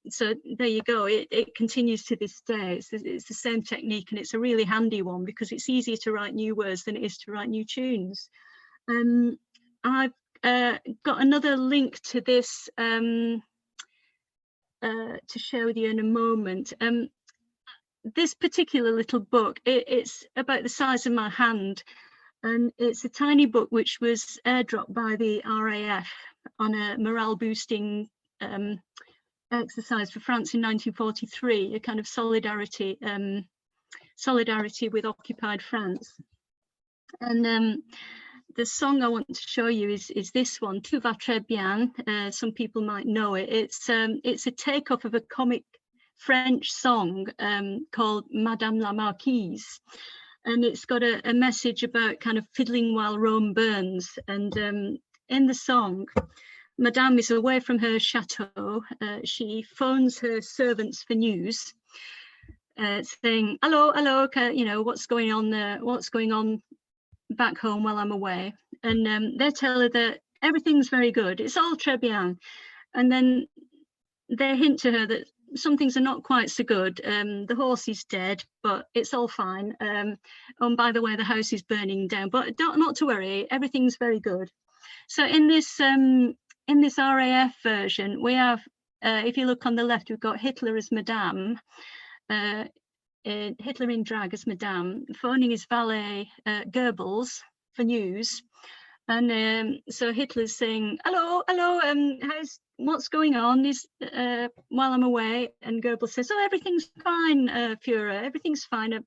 So there you go. It continues to this day. It's the same technique, and it's a really handy one because it's easier to write new words than it is to write new tunes. I've got another link to this to share with you in a moment. This particular little book, it's about the size of my hand, and it's a tiny book which was airdropped by the RAF on a morale boosting exercise for France in 1943, a kind of solidarity with occupied France. And the song I want to show you is this one, Tout va très bien. Some people might know it. It's a takeoff of a comic French song called Madame la Marquise. And it's got a message about kind of fiddling while Rome burns. And in the song, Madame is away from her chateau. She phones her servants for news, saying, "Hello, hello, you know, what's going on there? What's going on back home while I'm away?" And they tell her that everything's very good. It's all très bien. And then they hint to her that some things are not quite so good. The horse is dead, but it's all fine. And by the way, the house is burning down, but not to worry, everything's very good. So in this RAF version, we have, if you look on the left, we've got Hitler as Madame, Hitler in drag as Madame, phoning his valet Goebbels for news. And so Hitler's saying, "Hello, hello, what's going on while I'm away?" And Goebbels says, "Oh, everything's fine, Führer, everything's fine.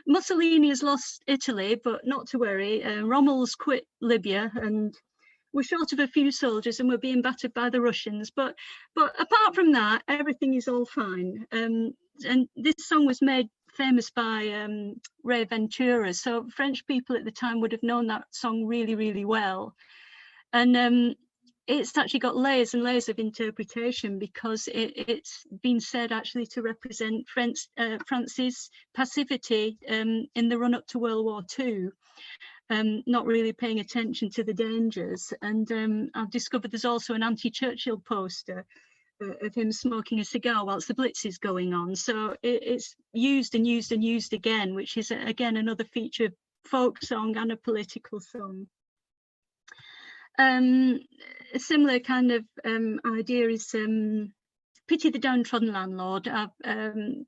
Mussolini has lost Italy, but not to worry. Rommel's quit Libya, and we're short of a few soldiers, and we're being battered by the Russians. But apart from that, everything is all fine." And this song was made famous by Ray Ventura, so French people at the time would have known that song really, really well. And it's actually got layers and layers of interpretation because it's been said actually to represent France's passivity in the run-up to World War II, not really paying attention to the dangers. And I've discovered there's also an anti-Churchill poster of him smoking a cigar whilst the Blitz is going on. So it's used and used and used again, which is again another feature of folk song and a political song. A similar kind of idea is Pity the Downtrodden Landlord.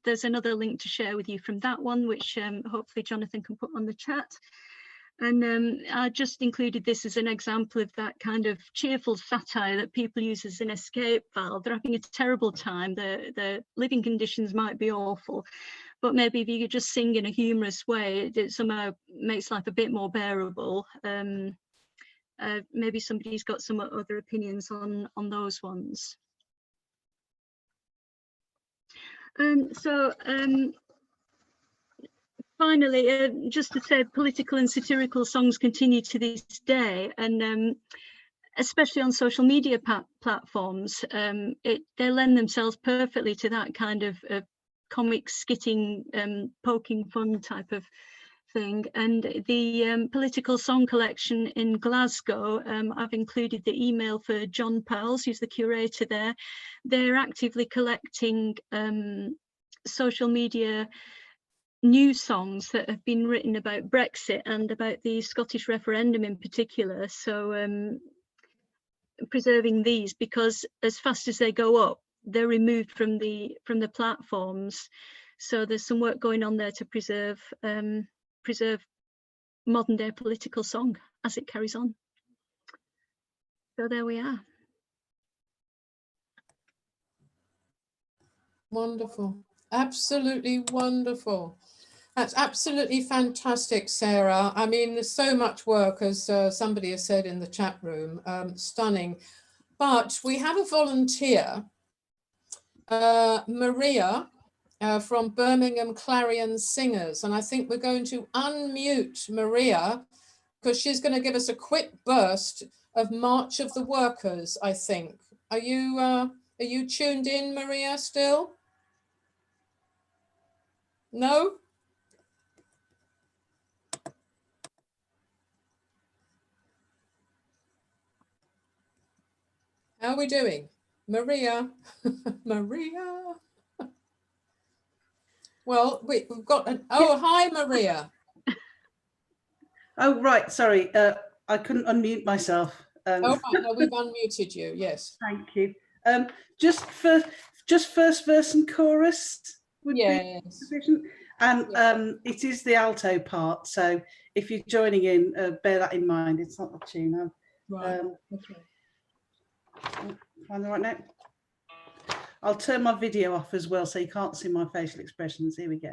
There's another link to share with you from that one, which hopefully Jonathan can put on the chat. And I just included this as an example of that kind of cheerful satire that people use as an escape valve. They're having a terrible time. The living conditions might be awful, but maybe if you could just sing in a humorous way, it somehow makes life a bit more bearable. Maybe somebody's got some other opinions on those ones. Finally, just to say, political and satirical songs continue to this day, and especially on social media platforms, they lend themselves perfectly to that kind of comic skitting, poking fun type of thing. And the political song collection in Glasgow, I've included the email for John Powles, who's the curator there. They're actively collecting social media news songs that have been written about Brexit and about the Scottish referendum in particular. So preserving these, because as fast as they go up, they're removed from the platforms. So there's some work going on there to preserve modern day political song as it carries on. So there we are. Wonderful. Absolutely wonderful. That's absolutely fantastic, Sarah. I mean, there's so much work, as somebody has said in the chat room, stunning. But we have a volunteer, Maria, from Birmingham Clarion Singers. And I think we're going to unmute Maria because she's going to give us a quick burst of March of the Workers, I think. Are you tuned in, Maria, still? No? How are we doing? Maria, Maria. Well, we've got an, oh, hi, Maria. Oh, right, sorry, I couldn't unmute myself. Oh, right, no, we've unmuted you, yes. Thank you. Just first verse and chorus would be Yes. sufficient. And Yeah. it is the alto part, so if you're joining in, bear that in mind. It's not the tune. Right, okay. Find the right note. I'll turn my video off as well, so you can't see my facial expressions. Here we go.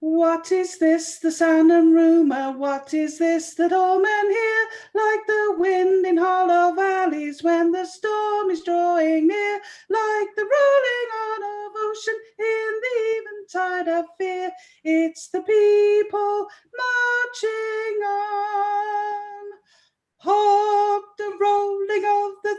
What is this, the sound and rumour? What is this that all men hear? Like the wind in hollow valleys when the storm is drawing near, like the rolling on of ocean in the eventide of fear. It's the people marching on. Hark the rolling of the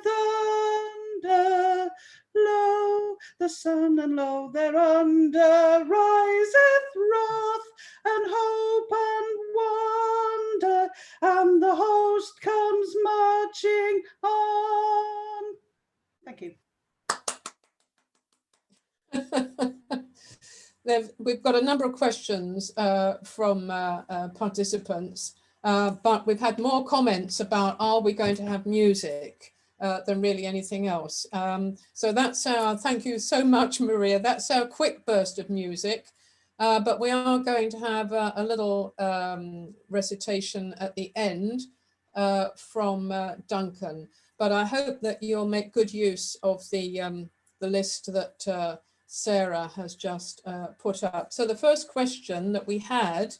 thunder, lo, the sun and lo thereunder riseth wrath and hope and wonder, and the host comes marching on. Thank you. We've got a number of questions from participants, but we've had more comments about are we going to have music than really anything else. So that's our, thank you so much, Maria. That's our quick burst of music, but we are going to have a little recitation at the end from Duncan. But I hope that you'll make good use of the list that Sarah has just put up. So the first question that we had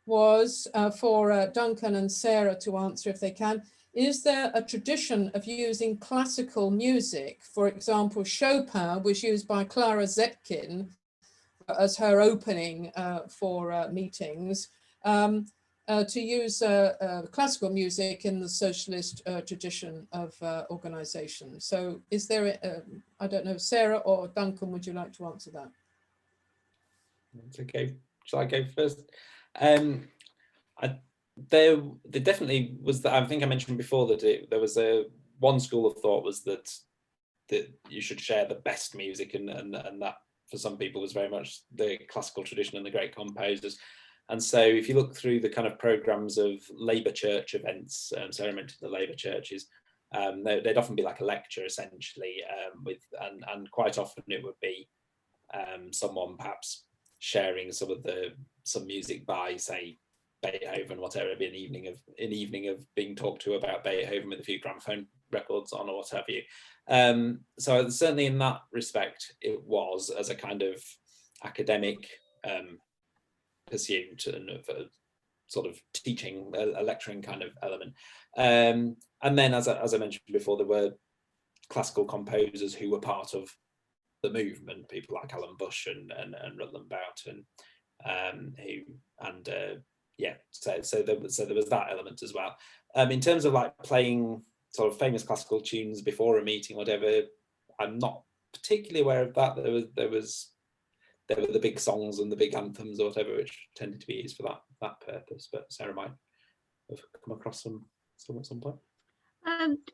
was for Duncan and Sarah to answer if they can. Is there a tradition of using classical music? For example, Chopin was used by Clara Zetkin as her opening for meetings. To use classical music in the socialist tradition of organization. So is there, I don't know, Sarah or Duncan, would you like to answer that? It's okay. Shall I go first? There definitely was that. I think I mentioned before that there was one school of thought was that you should share the best music, and that for some people was very much the classical tradition and the great composers. And so if you look through the kind of programs of Labour Church events, so I mentioned the Labour churches, they'd often be like a lecture essentially, and quite often it would be someone perhaps sharing some music by, say, Beethoven, whatever. It'd be an evening of being talked to about Beethoven with a few gramophone records on or what have you. So certainly in that respect, it was as a kind of academic pursuit and of a sort of teaching, a lecturing kind of element. And then, as I mentioned before, there were classical composers who were part of the movement, people like Alan Bush and Rutland Boughton, so there was that element as well. In terms of like playing sort of famous classical tunes before a meeting, whatever, I'm not particularly aware of that. There were the big songs and the big anthems or whatever, which tended to be used for that purpose. But Sarah might have come across some at some point.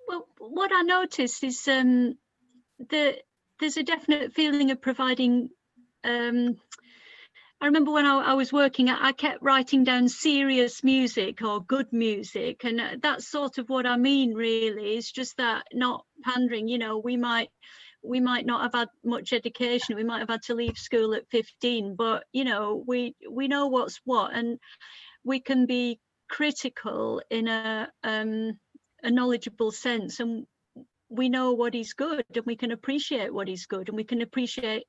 Well, what I noticed is there's a definite feeling of providing. I remember when I was working, I kept writing down serious music or good music, and that's sort of what I mean. Really, it's just that not pandering. You know, we might not have had much education, we might have had to leave school at 15, but you know, we know what's what, and we can be critical in a knowledgeable sense, and we know what is good, and we can appreciate what is good, and we can appreciate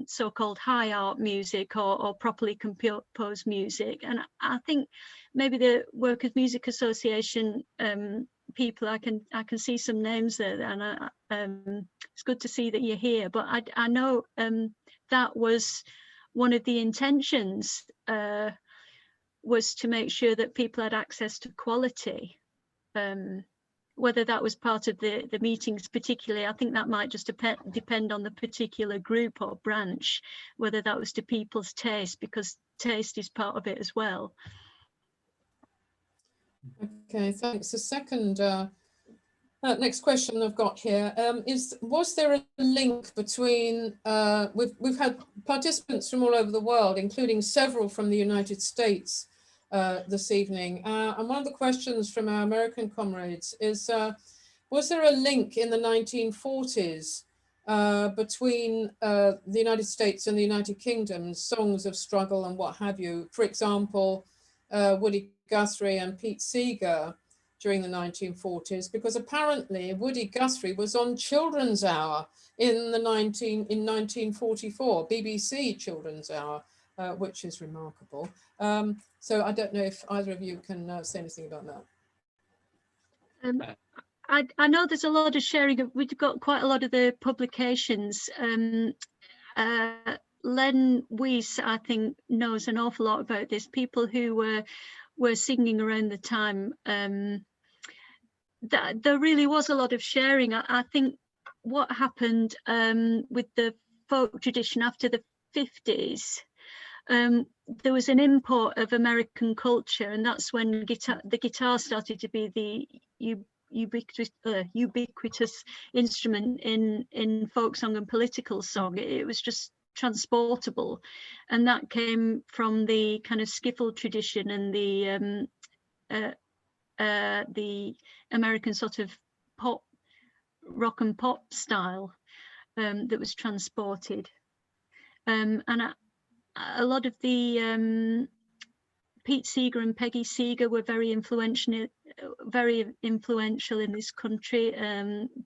so-called high art music or properly composed music. And I think maybe the Workers' Music Association people, I can see some names there, and it's good to see that you're here. But I know that was one of the intentions, was to make sure that people had access to quality. Whether that was part of the meetings particularly, I think that might just depend on the particular group or branch, whether that was to people's taste, because taste is part of it as well. Okay, thanks. The second next question I've got here is: was there a link between we've had participants from all over the world, including several from the United States this evening, and one of the questions from our American comrades is: was there a link in the 1940s between the United States and the United Kingdom, songs of struggle and what have you? For example, Woody Guthrie and Pete Seeger during the 1940s, because apparently Woody Guthrie was on Children's Hour in 1944, BBC Children's Hour, which is remarkable. So I don't know if either of you can say anything about that. I know there's a lot of sharing. We've got quite a lot of the publications. Len Weiss, I think, knows an awful lot about this. People who were singing around the time. That there really was a lot of sharing. I think what happened with the folk tradition after the 50s, there was an import of American culture, and that's when the guitar started to be the ubiquitous instrument in folk song and political song. It was just transportable, and that came from the kind of skiffle tradition and the American sort of pop, rock and pop style that was transported, and a lot of the Pete Seeger and Peggy Seeger were very influential in this country.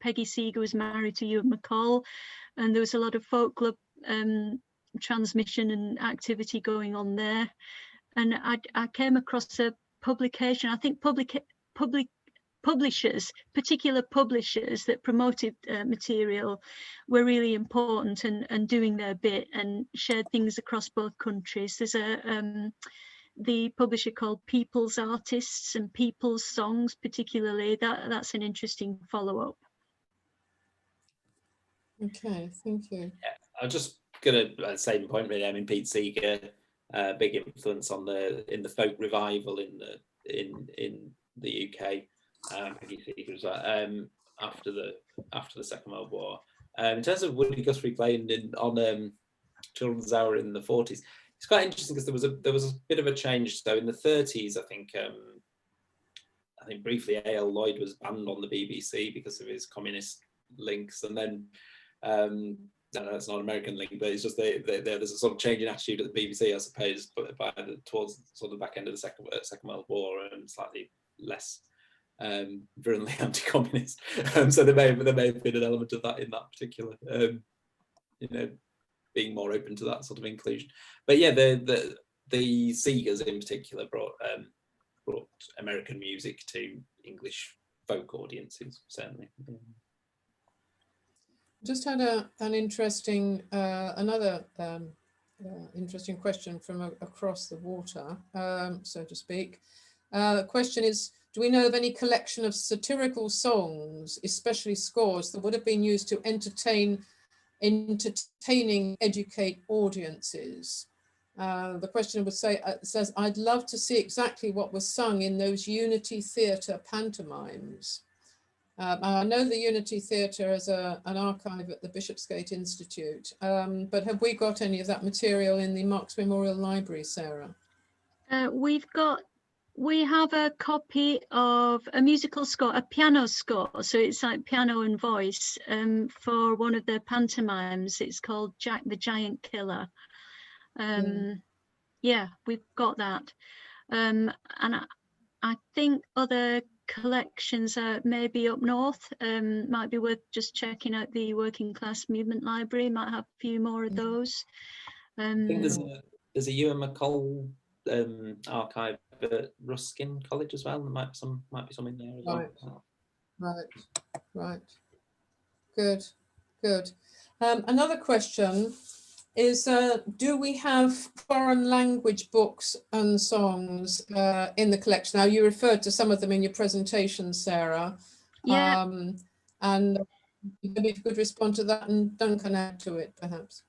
Peggy Seeger was married to Ewan McCall, and there was a lot of folk club transmission and activity going on there. And I came across a publication. I think publishers, particular publishers that promoted material, were really important and doing their bit and shared things across both countries. There's the publisher called People's Artists and People's Songs, particularly. That's an interesting follow-up. Okay, thank you. Yeah, I'm just gonna same point really. I mean, Pete Seeger, big influence on in the folk revival in the UK. Peggy Seeger as well, after the Second World War. In terms of Woody Guthrie playing on Children's Hour in the 40s, it's quite interesting because there was a bit of a change. So in the 30s, I think briefly A.L. Lloyd was banned on the BBC because of his communist links, and then no, it's not an American link, but it's just there's a sort of change in attitude at the BBC, I suppose, but towards sort of the back end of the Second World War, and slightly less virulently anti-communist. So there may have been an element of that in that particular, being more open to that sort of inclusion. But yeah, the Seegers in particular brought American music to English folk audiences, certainly. Just had an interesting, another interesting question from across the water, so to speak. The question is, do we know of any collection of satirical songs, especially scores, that would have been used to educate audiences? The question would say, says, I'd love to see exactly what was sung in those Unity Theatre pantomimes. I know the Unity Theatre as an archive at the Bishopsgate Institute, but have we got any of that material in the Marx Memorial Library, Sarah? We have a copy of a musical score, a piano score, so it's like piano and voice, for one of the pantomimes. It's called Jack the Giant Killer. Yeah, we've got that. And I think other collections are maybe up north. Might be worth just checking out the Working Class Movement Library. Might have a few more of those. I think there's a Ewan McCall archive at Ruskin College as well. There might be some in there as well. Right. Good. Another question is, do we have foreign language books and songs in the collection? Now, you referred to some of them in your presentation, Sarah. Yeah. And maybe if you could respond to that, and Duncan add to it, perhaps.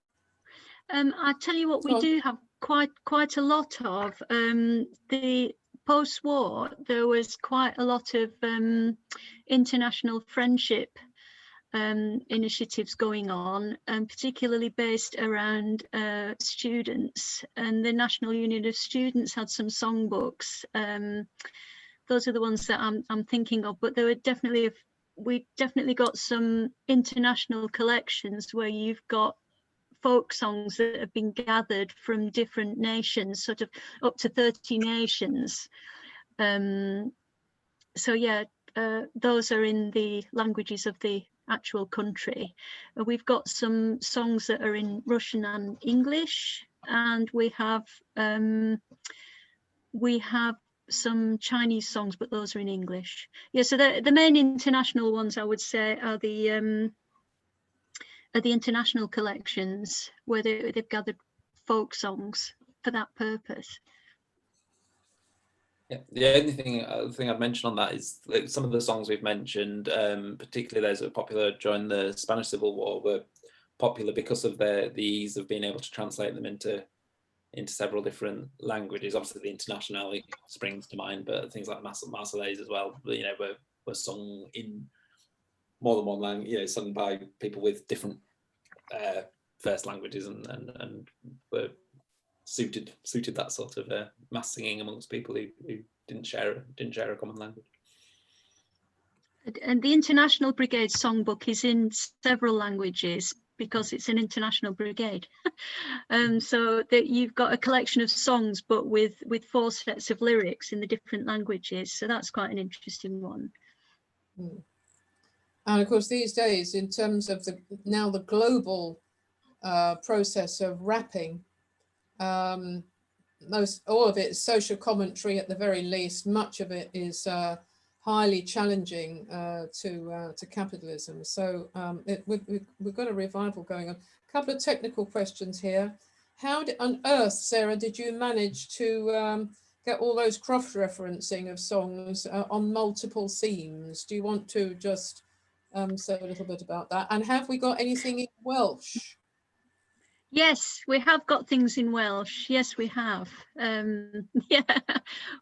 I tell you what, we do have quite a lot of. The post-war, there was quite a lot of international friendship initiatives going on, and particularly based around students. And the National Union of Students had some songbooks. Those are the ones that I'm thinking of. But there were definitely we definitely got some international collections where you've got folk songs that have been gathered from different nations, sort of up to 30 nations. So yeah, those are in the languages of the actual country. We've got some songs that are in Russian and English, and we have some Chinese songs, but those are in English. Yeah, so the main international ones, I would say, are the international collections where they've gathered folk songs for that purpose. Yeah, the only thing I'd mention on that is like some of the songs we've mentioned, particularly those that were popular during the Spanish Civil War, were popular because of the ease of being able to translate them into several different languages. Obviously, the Internationale springs to mind, but things like Marseillaise as well, you know, were sung in more than one language, you know, sung by people with different first languages, and were suited that sort of mass singing amongst people who didn't share a common language. And the International Brigade songbook is in several languages because it's an international brigade. So that you've got a collection of songs, but with 4 sets of lyrics in the different languages. So that's quite an interesting one. And of course, these days, in terms of the global process of rapping, all of it is social commentary at the very least. Much of it is highly challenging to capitalism. So we've got a revival going on. A couple of technical questions here. How on earth, Sarah, did you manage to get all those cross-referencing of songs on multiple themes? Do you want to just say a little bit about that? And have we got anything in Welsh? Yes, we have got things in Welsh. Yes, we have. Yeah,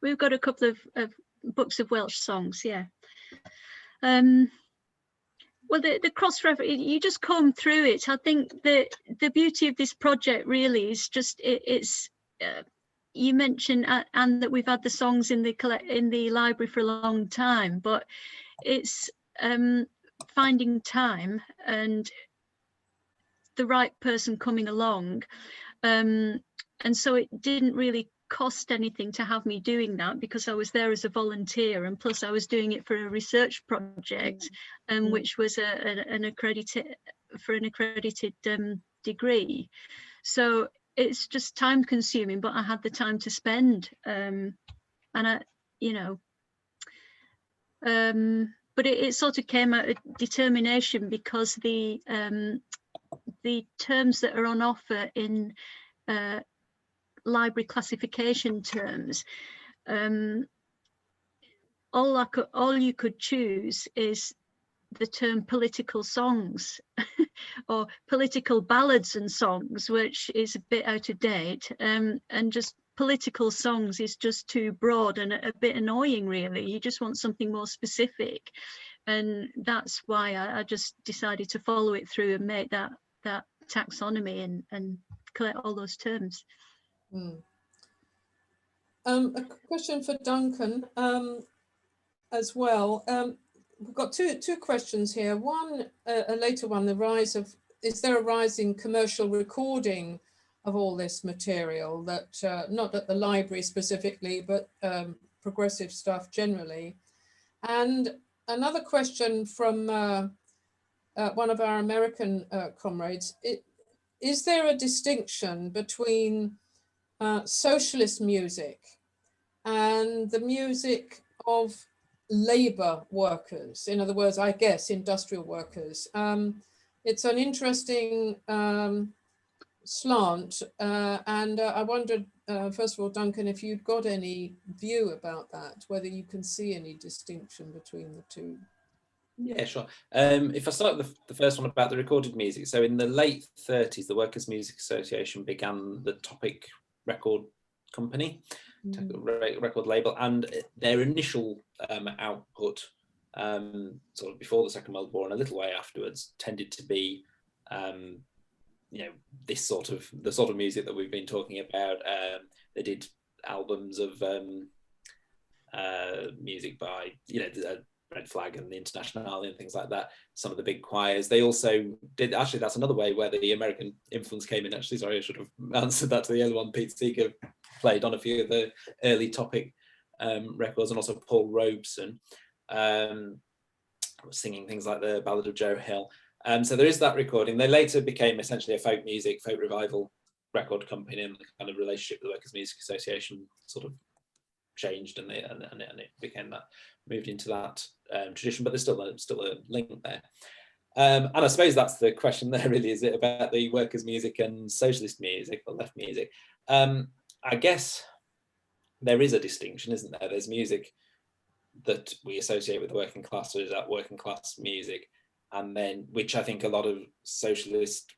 we've got a couple of books of Welsh songs. Yeah. Well, the cross-reference, you just comb through it. I think the beauty of this project really is just it's. You mentioned and that we've had the songs in the library for a long time, but it's finding time and the right person coming along, and so it didn't really cost anything to have me doing that because I was there as a volunteer, and plus I was doing it for a research project, which was an accredited degree. So it's just time consuming, but I had the time to spend, and I, you know, but it sort of came out of determination because the terms that are on offer in library classification terms, all you could choose is the term political songs or political ballads and songs, which is a bit out of date, and just political songs is just too broad and a bit annoying, really. You just want something more specific, and that's why I just decided to follow it through and make that taxonomy and collect all those terms. A question for Duncan as well. We've got two questions here. One, a later one, is there a rise in commercial recording of all this material, that not at the library specifically, but progressive stuff generally? And another question from one of our American comrades, is there a distinction between socialist music and the music of labor workers, in other words, I guess, industrial workers? It's an interesting slant, and I wondered, first of all, Duncan, if you'd got any view about that, whether you can see any distinction between the two. Yeah, sure. If I start with the first one about the recorded music, so in the late 30s, the Workers' Music Association began the Topic Record Company, record label, and their initial output, sort of before the Second World War and a little way afterwards, tended to be, the sort of music that we've been talking about. They did albums of music by, the Red Flag and the Internationale and things like that. Some of the big choirs. They also did, actually, that's another way where the American influence came in. Actually, sorry, I should have answered that to the other one. Pete Seeger played on a few of the early Topic records, and also Paul Robeson singing things like the Ballad of Joe Hill. So there is that recording. They later became essentially a folk revival record company, and the kind of relationship with the Workers' Music Association sort of changed, and it became that, moved into that tradition, but there's still a link there. And I suppose that's the question there, really, is it about the workers' music and socialist music or left music? I guess there is a distinction, isn't there? There's music that we associate with the working class, so is that working class music, and then, which I think a lot of socialists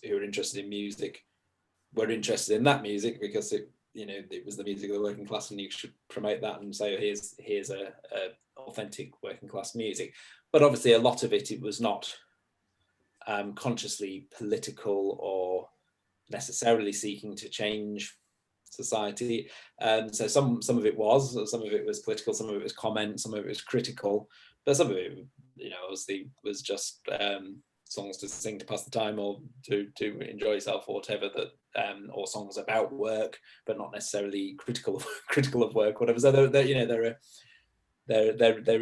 who are interested in music were interested in that music because it was the music of the working class, and you should promote that and say, here's a authentic working class music. But obviously a lot of it was not consciously political or necessarily seeking to change society. So some of it was political, some of it was comment, some of it was critical, but some of it, obviously was just songs to sing to pass the time, or to enjoy yourself, or whatever, that or songs about work, but not necessarily critical of work, whatever. So there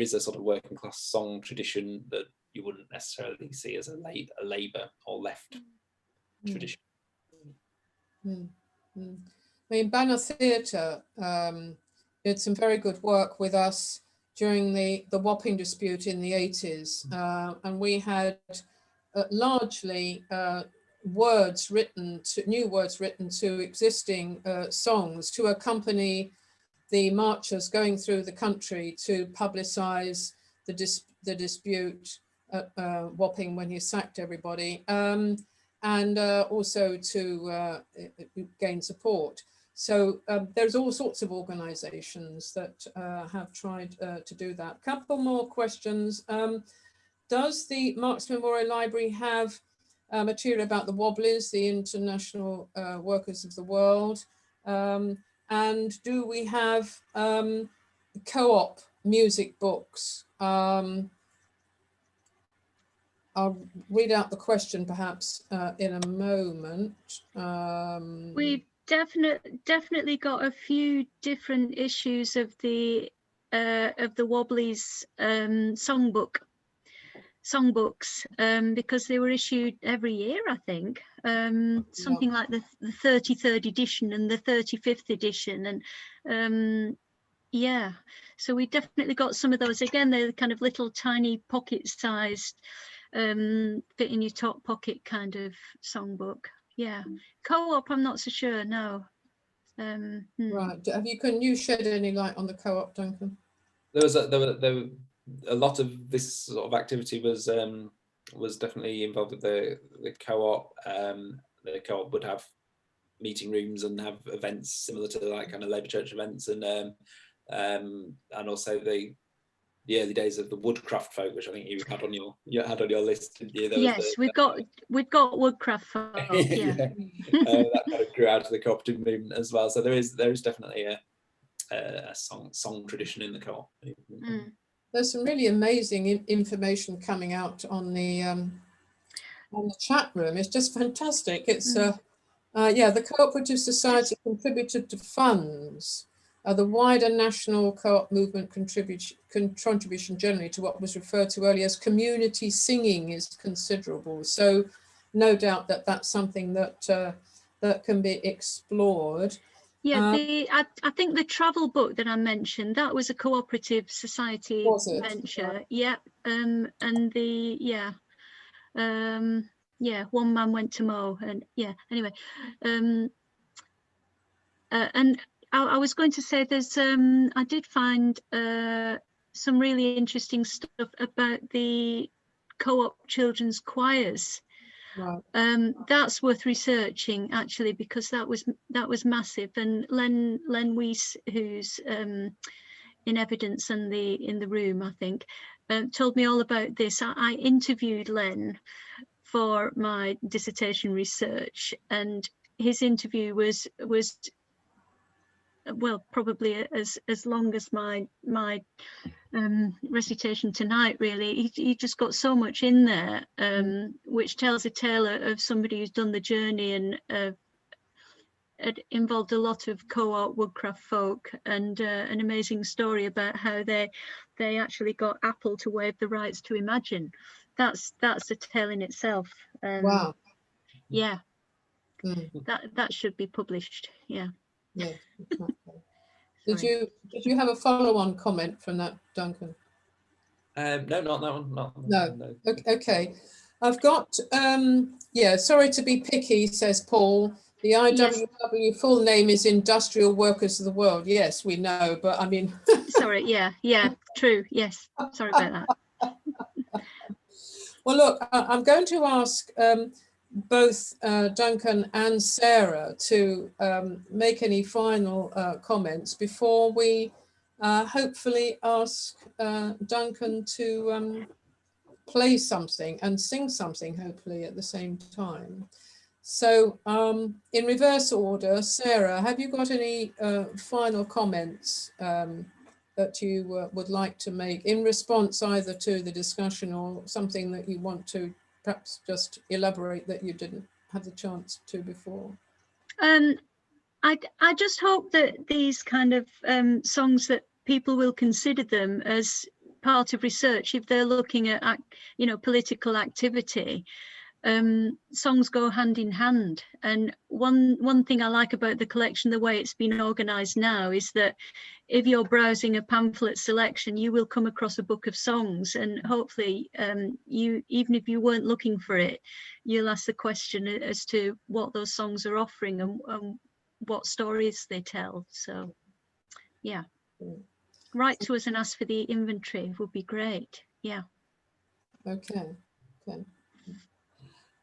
is a sort of working class song tradition that you wouldn't necessarily see as a Labour or left tradition. I mean, Banner Theatre did some very good work with us during the Wapping dispute in the 80s, and we had largely new words written to existing songs to accompany the marchers going through the country to publicise the dispute at Wapping when he sacked everybody, and also to gain support. So there's all sorts of organisations that have tried to do that. A couple more questions. Does the Marx Memorial Library have material about the Wobblies, the International Workers of the World? And do we have co-op music books? I'll read out the question perhaps in a moment. We've definitely got a few different issues of the Wobblies songbooks, because they were issued every year, I think, something like the 33rd edition and the 35th edition, and yeah, so we definitely got some of those. Again, they're kind of little tiny pocket-sized, fit in your top pocket kind of songbook. Yeah, co-op, I'm not so sure. No. Right. Can you shed any light on the co-op, Duncan? There were a lot of this sort of activity was definitely involved with the co-op. The co-op would have meeting rooms and have events similar to like kind of Labour Church events, and also the early days of the woodcraft folk, which I think you had on your list, didn't you? Yes, we've got woodcraft folk. Yeah, that kind of grew out of the cooperative movement as well. So there is definitely a song tradition in the co-op. There's some really amazing information coming out on the chat room. It's just fantastic. It's the Cooperative Society contributed to funds. The wider national co-op movement contribution generally to what was referred to earlier as community singing is considerable. So no doubt that that's something that that can be explored. Yeah, I think the travel book that I mentioned, that was a cooperative society venture. Yeah, and one man went to mow, and yeah. Anyway, and I was going to say there's I did find some really interesting stuff about the co-op children's choirs. Right. That's worth researching actually, because that was massive. And Len Weiss, who's in evidence and in the room, I think, told me all about this. I interviewed Len for my dissertation research, and his interview was well, probably as long as my recitation tonight, really. He just got so much in there, which tells a tale of somebody who's done the journey, and it involved a lot of co-op woodcraft folk, and an amazing story about how they actually got Apple to waive the rights to Imagine. That's a tale in itself. Wow. Yeah. Mm. That should be published. Yeah. Yeah. Exactly. Did you have a follow-on comment from that, Duncan? No, not that one. No. Okay. I've got yeah, sorry to be picky, says Paul. The IWW full name is Industrial Workers of the World. Yes, we know, but I mean Sorry, yeah, true. Yes. Sorry about that. Well, look, I'm going to ask both Duncan and Sarah to make any final comments before we hopefully ask Duncan to play something and sing something, hopefully at the same time. So in reverse order, Sarah, have you got any final comments that you would like to make in response either to the discussion or something that you want to perhaps just elaborate that you didn't have the chance to before? I just hope that these kind of songs, that people will consider them as part of research if they're looking at, you know, political activity. Songs go hand in hand, and one thing I like about the collection, the way it's been organized now, is that if you're browsing a pamphlet selection, you will come across a book of songs, and hopefully you, even if you weren't looking for it, you'll ask the question as to what those songs are offering and what stories they tell. So yeah, write to us and ask for the inventory would be great. Yeah.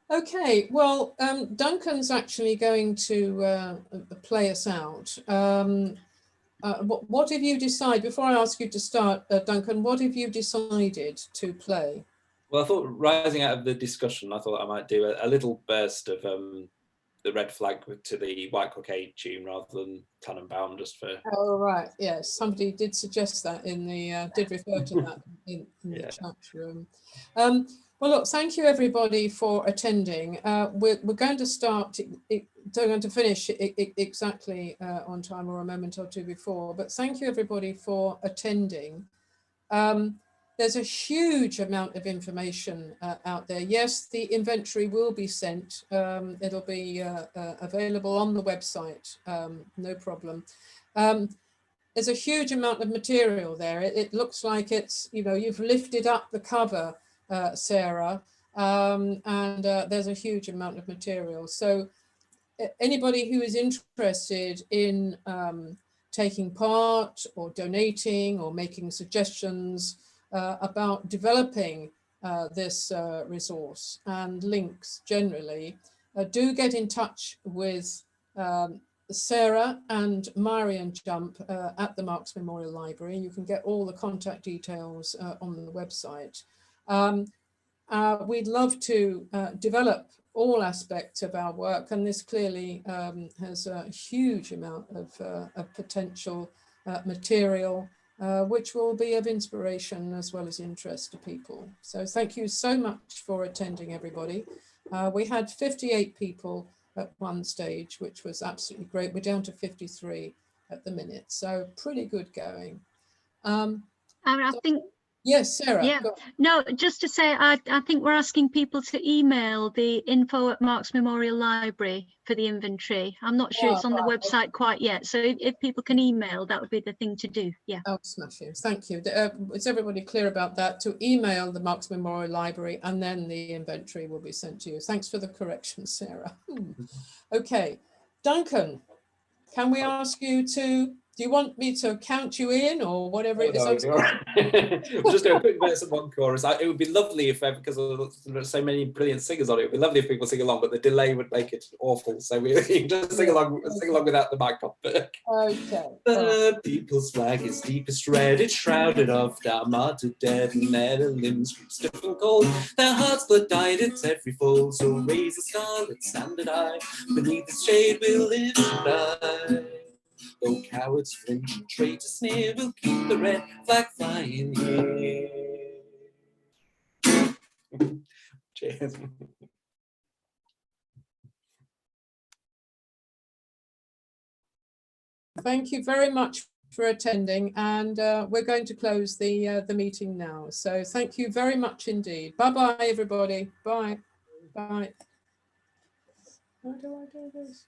Okay, well, Duncan's actually going to play us out. What have you decided, before I ask you to start, Duncan, what have you decided to play? Well, I thought, rising out of the discussion, I thought I might do a little burst of the Red Flag to the White Cockade tune rather than Tannenbaum, just for... Oh, right, yes, somebody did suggest that in the, did refer to that in the chat room. Well, look, thank you everybody for attending. We're going to start, going to finish exactly on time or a moment or two before, but thank you everybody for attending. There's a huge amount of information out there. Yes, the inventory will be sent. It'll be available on the website, no problem. There's a huge amount of material there. It looks like it's, you know, you've lifted up the cover, Sarah, and there's a huge amount of material. So anybody who is interested in taking part or donating or making suggestions about developing this resource and links generally, do get in touch with Sarah and Marion Jump at the Marx Memorial Library. You can get all the contact details on the website. We'd love to develop all aspects of our work, and this clearly has a huge amount of potential material which will be of inspiration as well as interest to people. So thank you so much for attending, everybody. We had 58 people at one stage, which was absolutely great. We're down to 53 at the minute, so pretty good going. I think... Yes, Sarah. Yeah, no, just to say, I think we're asking people to email the info at Marx Memorial Library for the inventory. I'm not sure it's on the website quite yet. So if people can email, that would be the thing to do. Yeah. Oh, smashing. Thank you. Is everybody clear about that? To email the Marx Memorial Library and then the inventory will be sent to you. Thanks for the correction, Sarah. Okay. Duncan, can we ask you to Do you want me to count you in or whatever it is? No, you're all right. We'll just do a quick verse and one chorus. It would be lovely if, because there's so many brilliant singers on it, it would be lovely if people sing along, but the delay would make it awful. So you can just sing along without the mic on. Okay. The people's flag is deepest red, it's shrouded of down martyred dead, and their limbs grew stiff and cold. Their hearts blood dyed its every fold, so raise the scarlet standard high. Beneath its shade we'll live and die. Though cowards flinch and traitors sneer, we'll keep the red flag flying here. Cheers. Thank you very much for attending, and we're going to close the meeting now. So thank you very much indeed. Bye-bye, everybody. Bye. Bye. How do I do this?